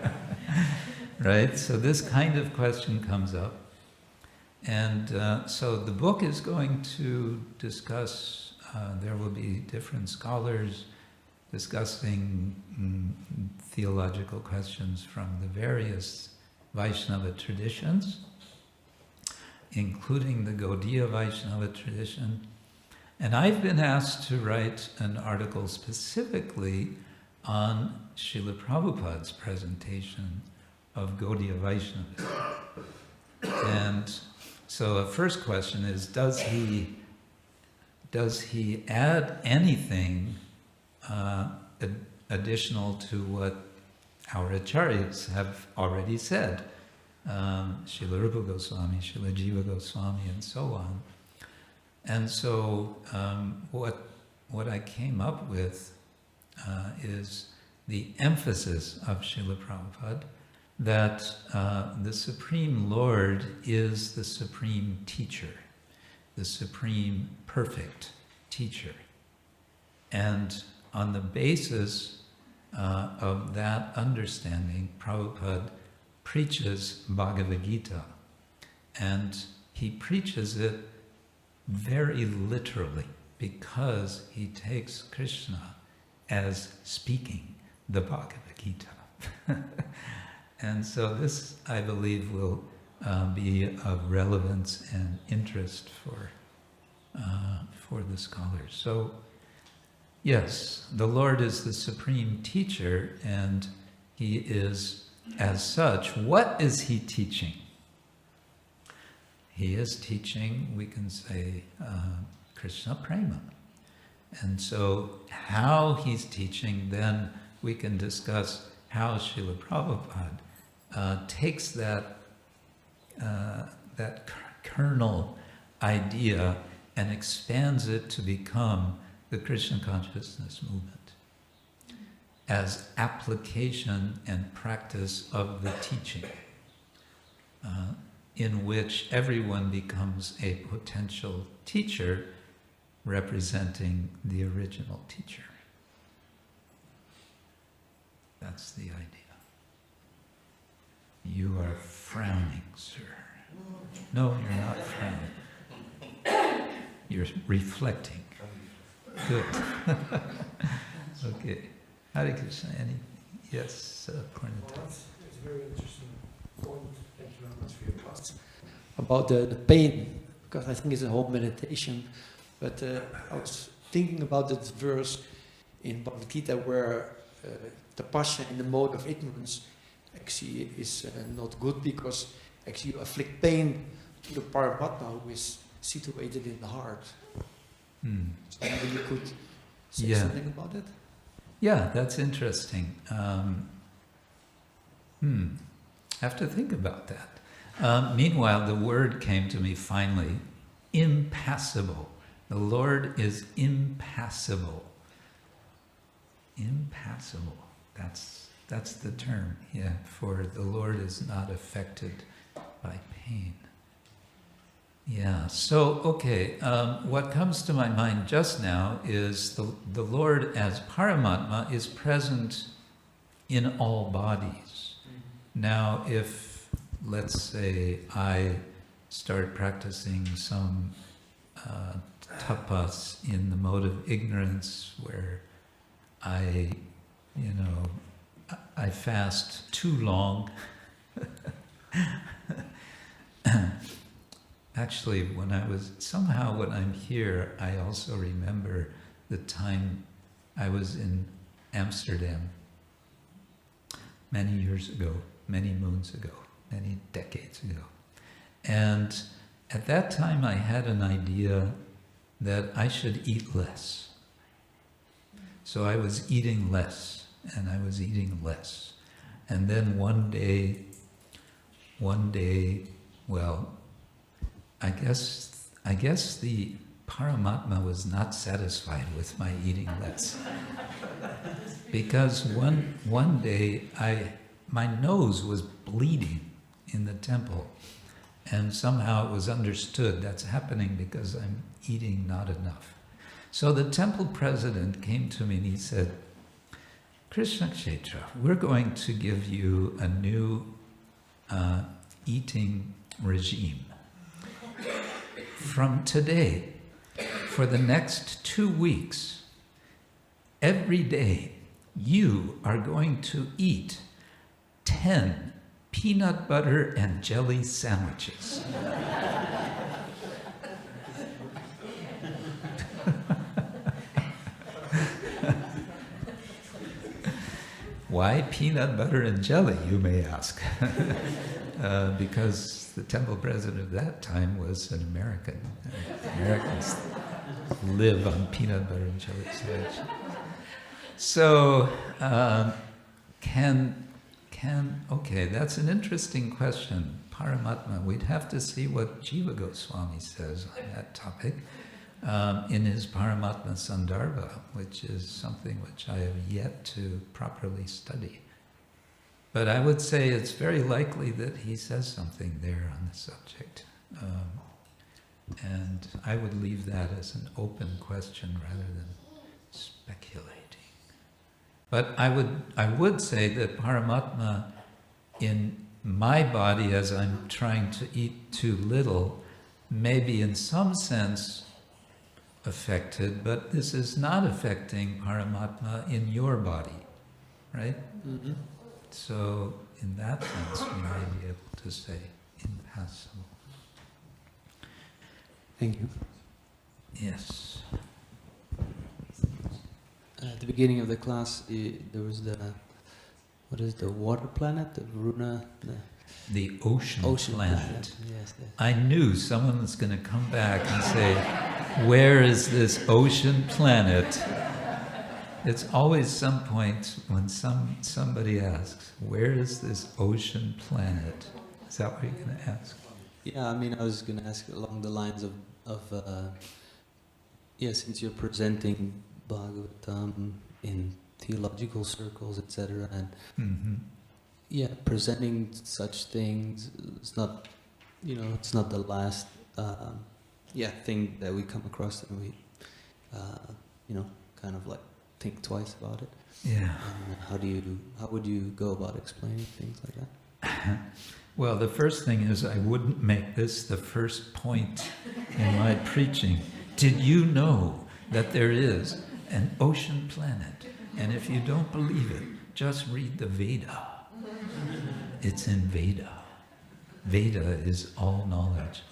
Right? So this kind of question comes up. And so the book is going to discuss, there will be different scholars discussing theological questions from the various Vaishnava traditions, including the Gaudiya Vaishnava tradition. And I've been asked to write an article specifically on Srila Prabhupada's presentation of Gaudiya Vaishnavism. And so the first question is, does he add anything additional to what our acharyas have already said? Srila Rupa Goswami, Srila Jiva Goswami, and so on. And so what I came up with is the emphasis of Srila Prabhupada that the Supreme Lord is the Supreme Teacher, the Supreme Perfect Teacher. And on the basis of that understanding, Prabhupada preaches Bhagavad Gita, and he preaches it very literally because he takes Krishna as speaking the Bhagavad Gita. And so this, I believe, will be of relevance and interest for the scholars. So, yes, the Lord is the Supreme Teacher, and he is, as such, what is he teaching? He is teaching, we can say, Krishna Prema. And so how he's teaching, then we can discuss how Srila Prabhupada takes that kernel idea and expands it to become the Krishna consciousness movement as application and practice of the teaching, in which everyone becomes a potential teacher representing the original teacher. That's the idea. You are frowning, sir. No, you're not frowning. You're reflecting. Good. Okay. Hare Krishna. Any? Yes, Purnita. Well, it's a very interesting point. Thank you very much for your class. About the pain, because I think it's a whole meditation. But I was thinking about this verse in Bhagavad Gita where tapasya in the mode of ignorance actually is not good, because actually you afflict pain to the Paramatma who is situated in the heart. So maybe you could say something about it? Yeah, that's interesting. Have to think about that. Meanwhile, the word came to me finally, impassible. The Lord is impassible. Impassible. That's the term, for the Lord is not affected by pain. Yeah, so, okay, what comes to my mind just now is the Lord as Paramatma is present in all bodies. Now, if, let's say, I start practicing some tapas in the mode of ignorance where I fast too long. Actually, when I'm here, I also remember the time I was in Amsterdam many years ago, many moons ago, many decades ago. And at that time I had an idea that I should eat less. So I was eating less, and I was eating less. And then one day, well, I guess the Paramatma was not satisfied with my eating less. Because one day my nose was bleeding in the temple, and somehow it was understood that's happening because I'm eating not enough. So the temple president came to me and he said, Krishna Kshetra, we're going to give you a new eating regime. From today, for the next 2 weeks, every day you are going to eat 10 peanut butter and jelly sandwiches. Why peanut butter and jelly, you may ask? Because the temple president of that time was an American. Americans live on peanut butter and jelly sandwich. So, okay, that's an interesting question. Paramatma, we'd have to see what Jiva Goswami says on that topic in his Paramatma Sandarbha, which is something which I have yet to properly study. But I would say it's very likely that he says something there on the subject. And I would leave that as an open question rather than speculating. But I would say that Paramatma in my body, as I'm trying to eat too little, may be in some sense affected, but this is not affecting Paramatma in your body, right? Mm-hmm. So in that sense, we may be able to say impassible. Thank you. Yes. At the beginning of the class, there was what is the water planet, the Varuna? The ocean planet. Yes, yes. I knew someone was going to come back and say, where is this ocean planet? It's always some point when somebody asks, where is this ocean planet? Is that what you're going to ask? Yeah, I mean, I was going to ask along the lines of since you're presenting Bhagavatam in theological circles, etc., and presenting such things, it's not, it's not the last thing that we come across and we, kind of like think twice about it. Yeah. And how would you go about explaining things like that? Well, the first thing is I wouldn't make this the first point in my preaching. Did you know that there is an ocean planet? And if you don't believe it, just read the Veda. It's in Veda. Veda is all knowledge.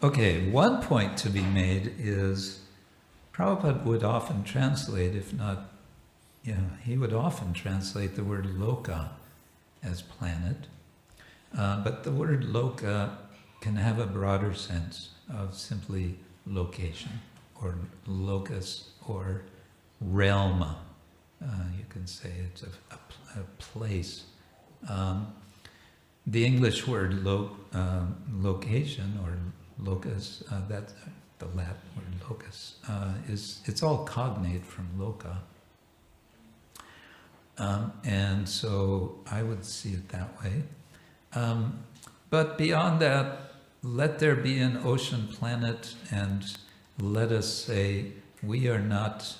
Okay, one point to be made is Prabhupada would often translate, if not, he would often translate the word loka as planet. But the word loka can have a broader sense of simply location, or locus, or realm. You can say it's a place. The English word location or locus, that's the Latin word locus, it's all cognate from loka. And so I would see it that way. But beyond that, let there be an ocean planet, and let us say we are not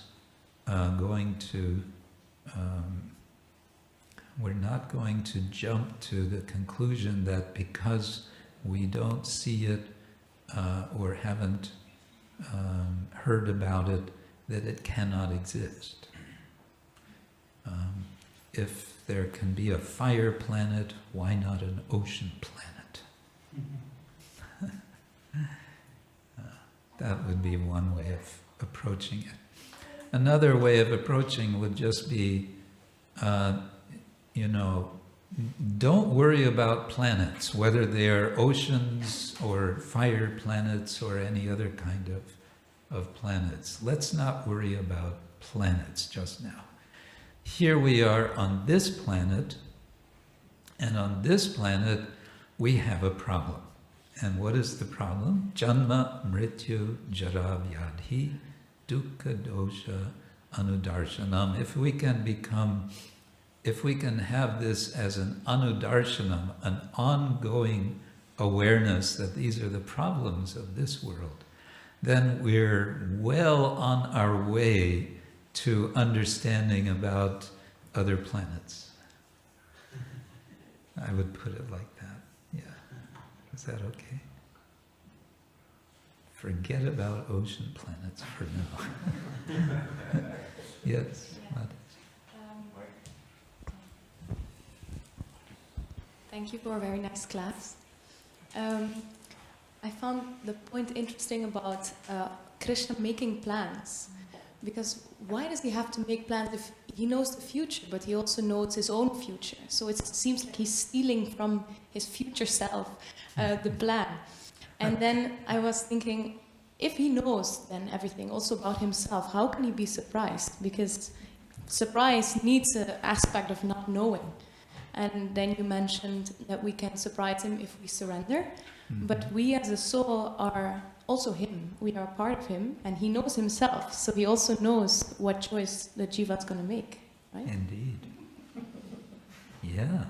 we're not going to jump to the conclusion that because we don't see it or haven't heard about it, that it cannot exist. If there can be a fire planet, why not an ocean planet? That would be one way of approaching it. Another way of approaching would just be, don't worry about planets, whether they are oceans or fire planets or any other kind of planets. Let's not worry about planets just now. Here we are on this planet, and on this planet we have a problem. And what is the problem? Janma, mrityu, jara, vyadhi, dukkha, dosha, anudarshanam. If we can have this as an anudarshanam, an ongoing awareness that these are the problems of this world, then we're well on our way to understanding about other planets. I would put it like that, yeah. Is that okay? Forget about ocean planets for now. Yes, Radha. Thank you for a very nice class. I found the point interesting about Krishna making plans. Because why does he have to make plans if he knows the future, but he also knows his own future. So it seems like he's stealing from his future self the plan. And then I was thinking, if he knows then everything also about himself, how can he be surprised? Because surprise needs an aspect of not knowing. And then you mentioned that we can surprise him if we surrender. Mm-hmm. But we as a soul are also him. We are part of him, and he knows himself. So he also knows what choice the jiva is going to make, right? Indeed. Yeah.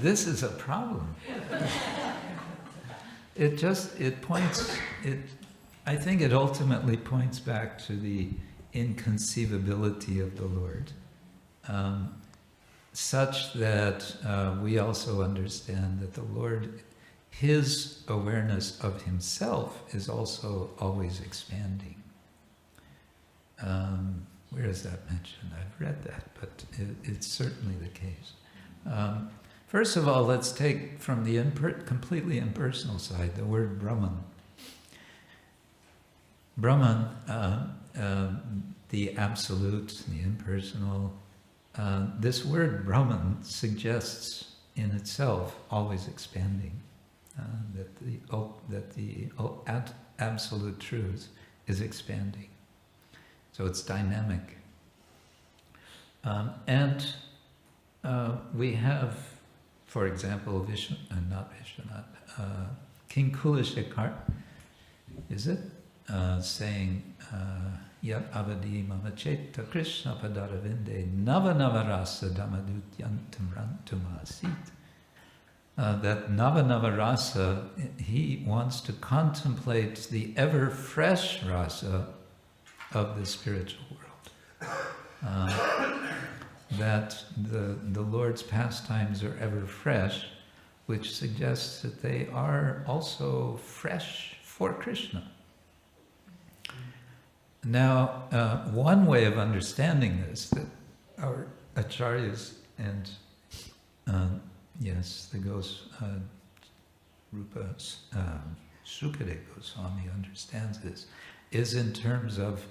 This is a problem. I think it ultimately points back to the inconceivability of the Lord, such that we also understand that the Lord, his awareness of himself is also always expanding. Where is that mentioned? I've read that, but it's certainly the case. First of all, let's take from the completely impersonal side, the word Brahman. Brahman, the absolute, the impersonal, this word Brahman suggests in itself always expanding, that the absolute truth is expanding. So it's dynamic. We have, for example, King Kulashekar, is it? Saying, Yat avadi mama cheta Krishna padaravinde nava nava rasa damadutyantam rantumasit. That nava nava rasa, he wants to contemplate the ever fresh rasa of the spiritual world. That the Lord's pastimes are ever fresh, which suggests that they are also fresh for Krishna. Now, one way of understanding this, that our acharyas and, Rupa Sukadeva Goswami understands this, is in terms of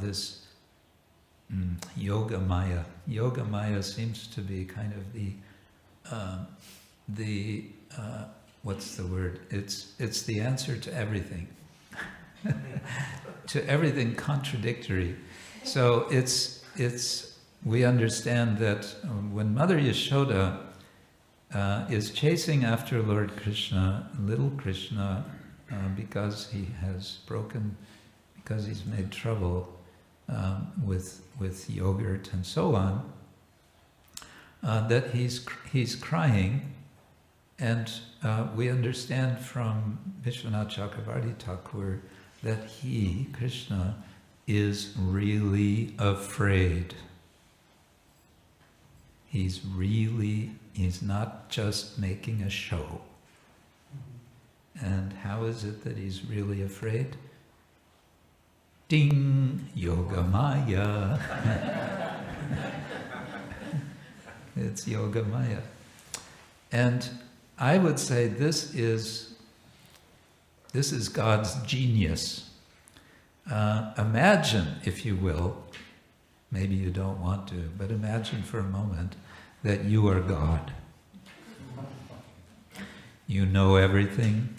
this yoga maya. Yoga maya seems to be kind of the what's the word? It's the answer to everything. To everything contradictory. So we understand that when Mother Yashoda is chasing after Lord Krishna, little Krishna, because he has because he's made trouble with yogurt and so on, that he's crying, and we understand from Vishwanath Chakravarti Thakur that he, Krishna, is really afraid. He's not just making a show. And how is it that he's really afraid? Ding! Yoga Maya. It's Yoga Maya. And I would say this is God's genius. Imagine, if you will, maybe you don't want to, but imagine for a moment that you are God. You know everything,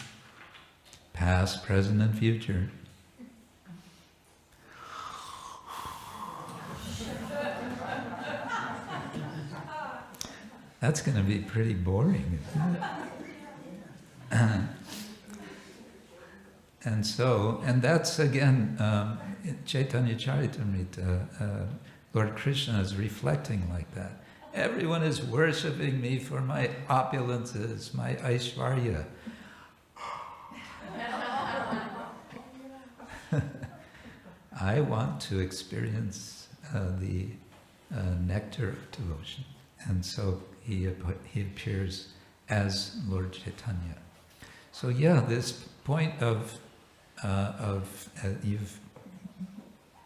past, present, and future. That's going to be pretty boring, isn't it? And that's again, Chaitanya Charitamrita, Lord Krishna is reflecting like that. Everyone is worshipping me for my opulences, my Aishwarya. I want to experience the nectar of devotion. And so he appears as Lord Chaitanya. So this point of you've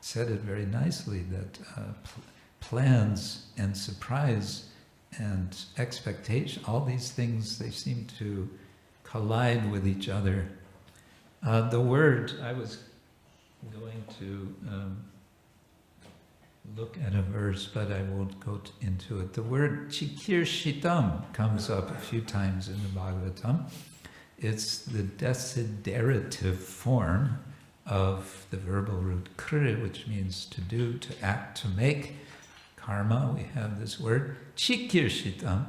said it very nicely, that plans and surprise and expectation, all these things, they seem to collide with each other. The word, I was going to look at a verse, but I won't go into it. The word chikirshittam comes up a few times in the Bhagavatam. It's the desiderative form of the verbal root kṛ, which means to do, to act, to make. Karma, we have this word. Chikirshittam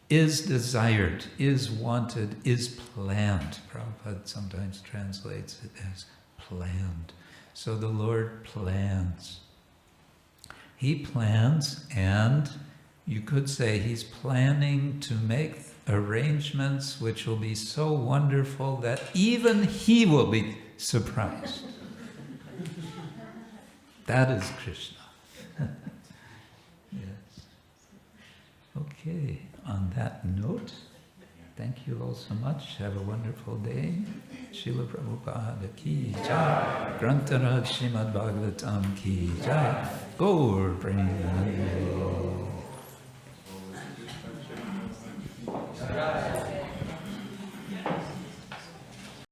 is desired, is wanted, is planned. Prabhupada sometimes translates it as planned. So the Lord plans. He plans, and you could say he's planning to make arrangements which will be so wonderful that even he will be surprised. That is Krishna. Yes. Okay, on that note, thank you all so much. Have a wonderful day. Srila Prabhupada ki jai. Grantharaj Srimad-Bhagavatam ki jai. Gaur Premanande.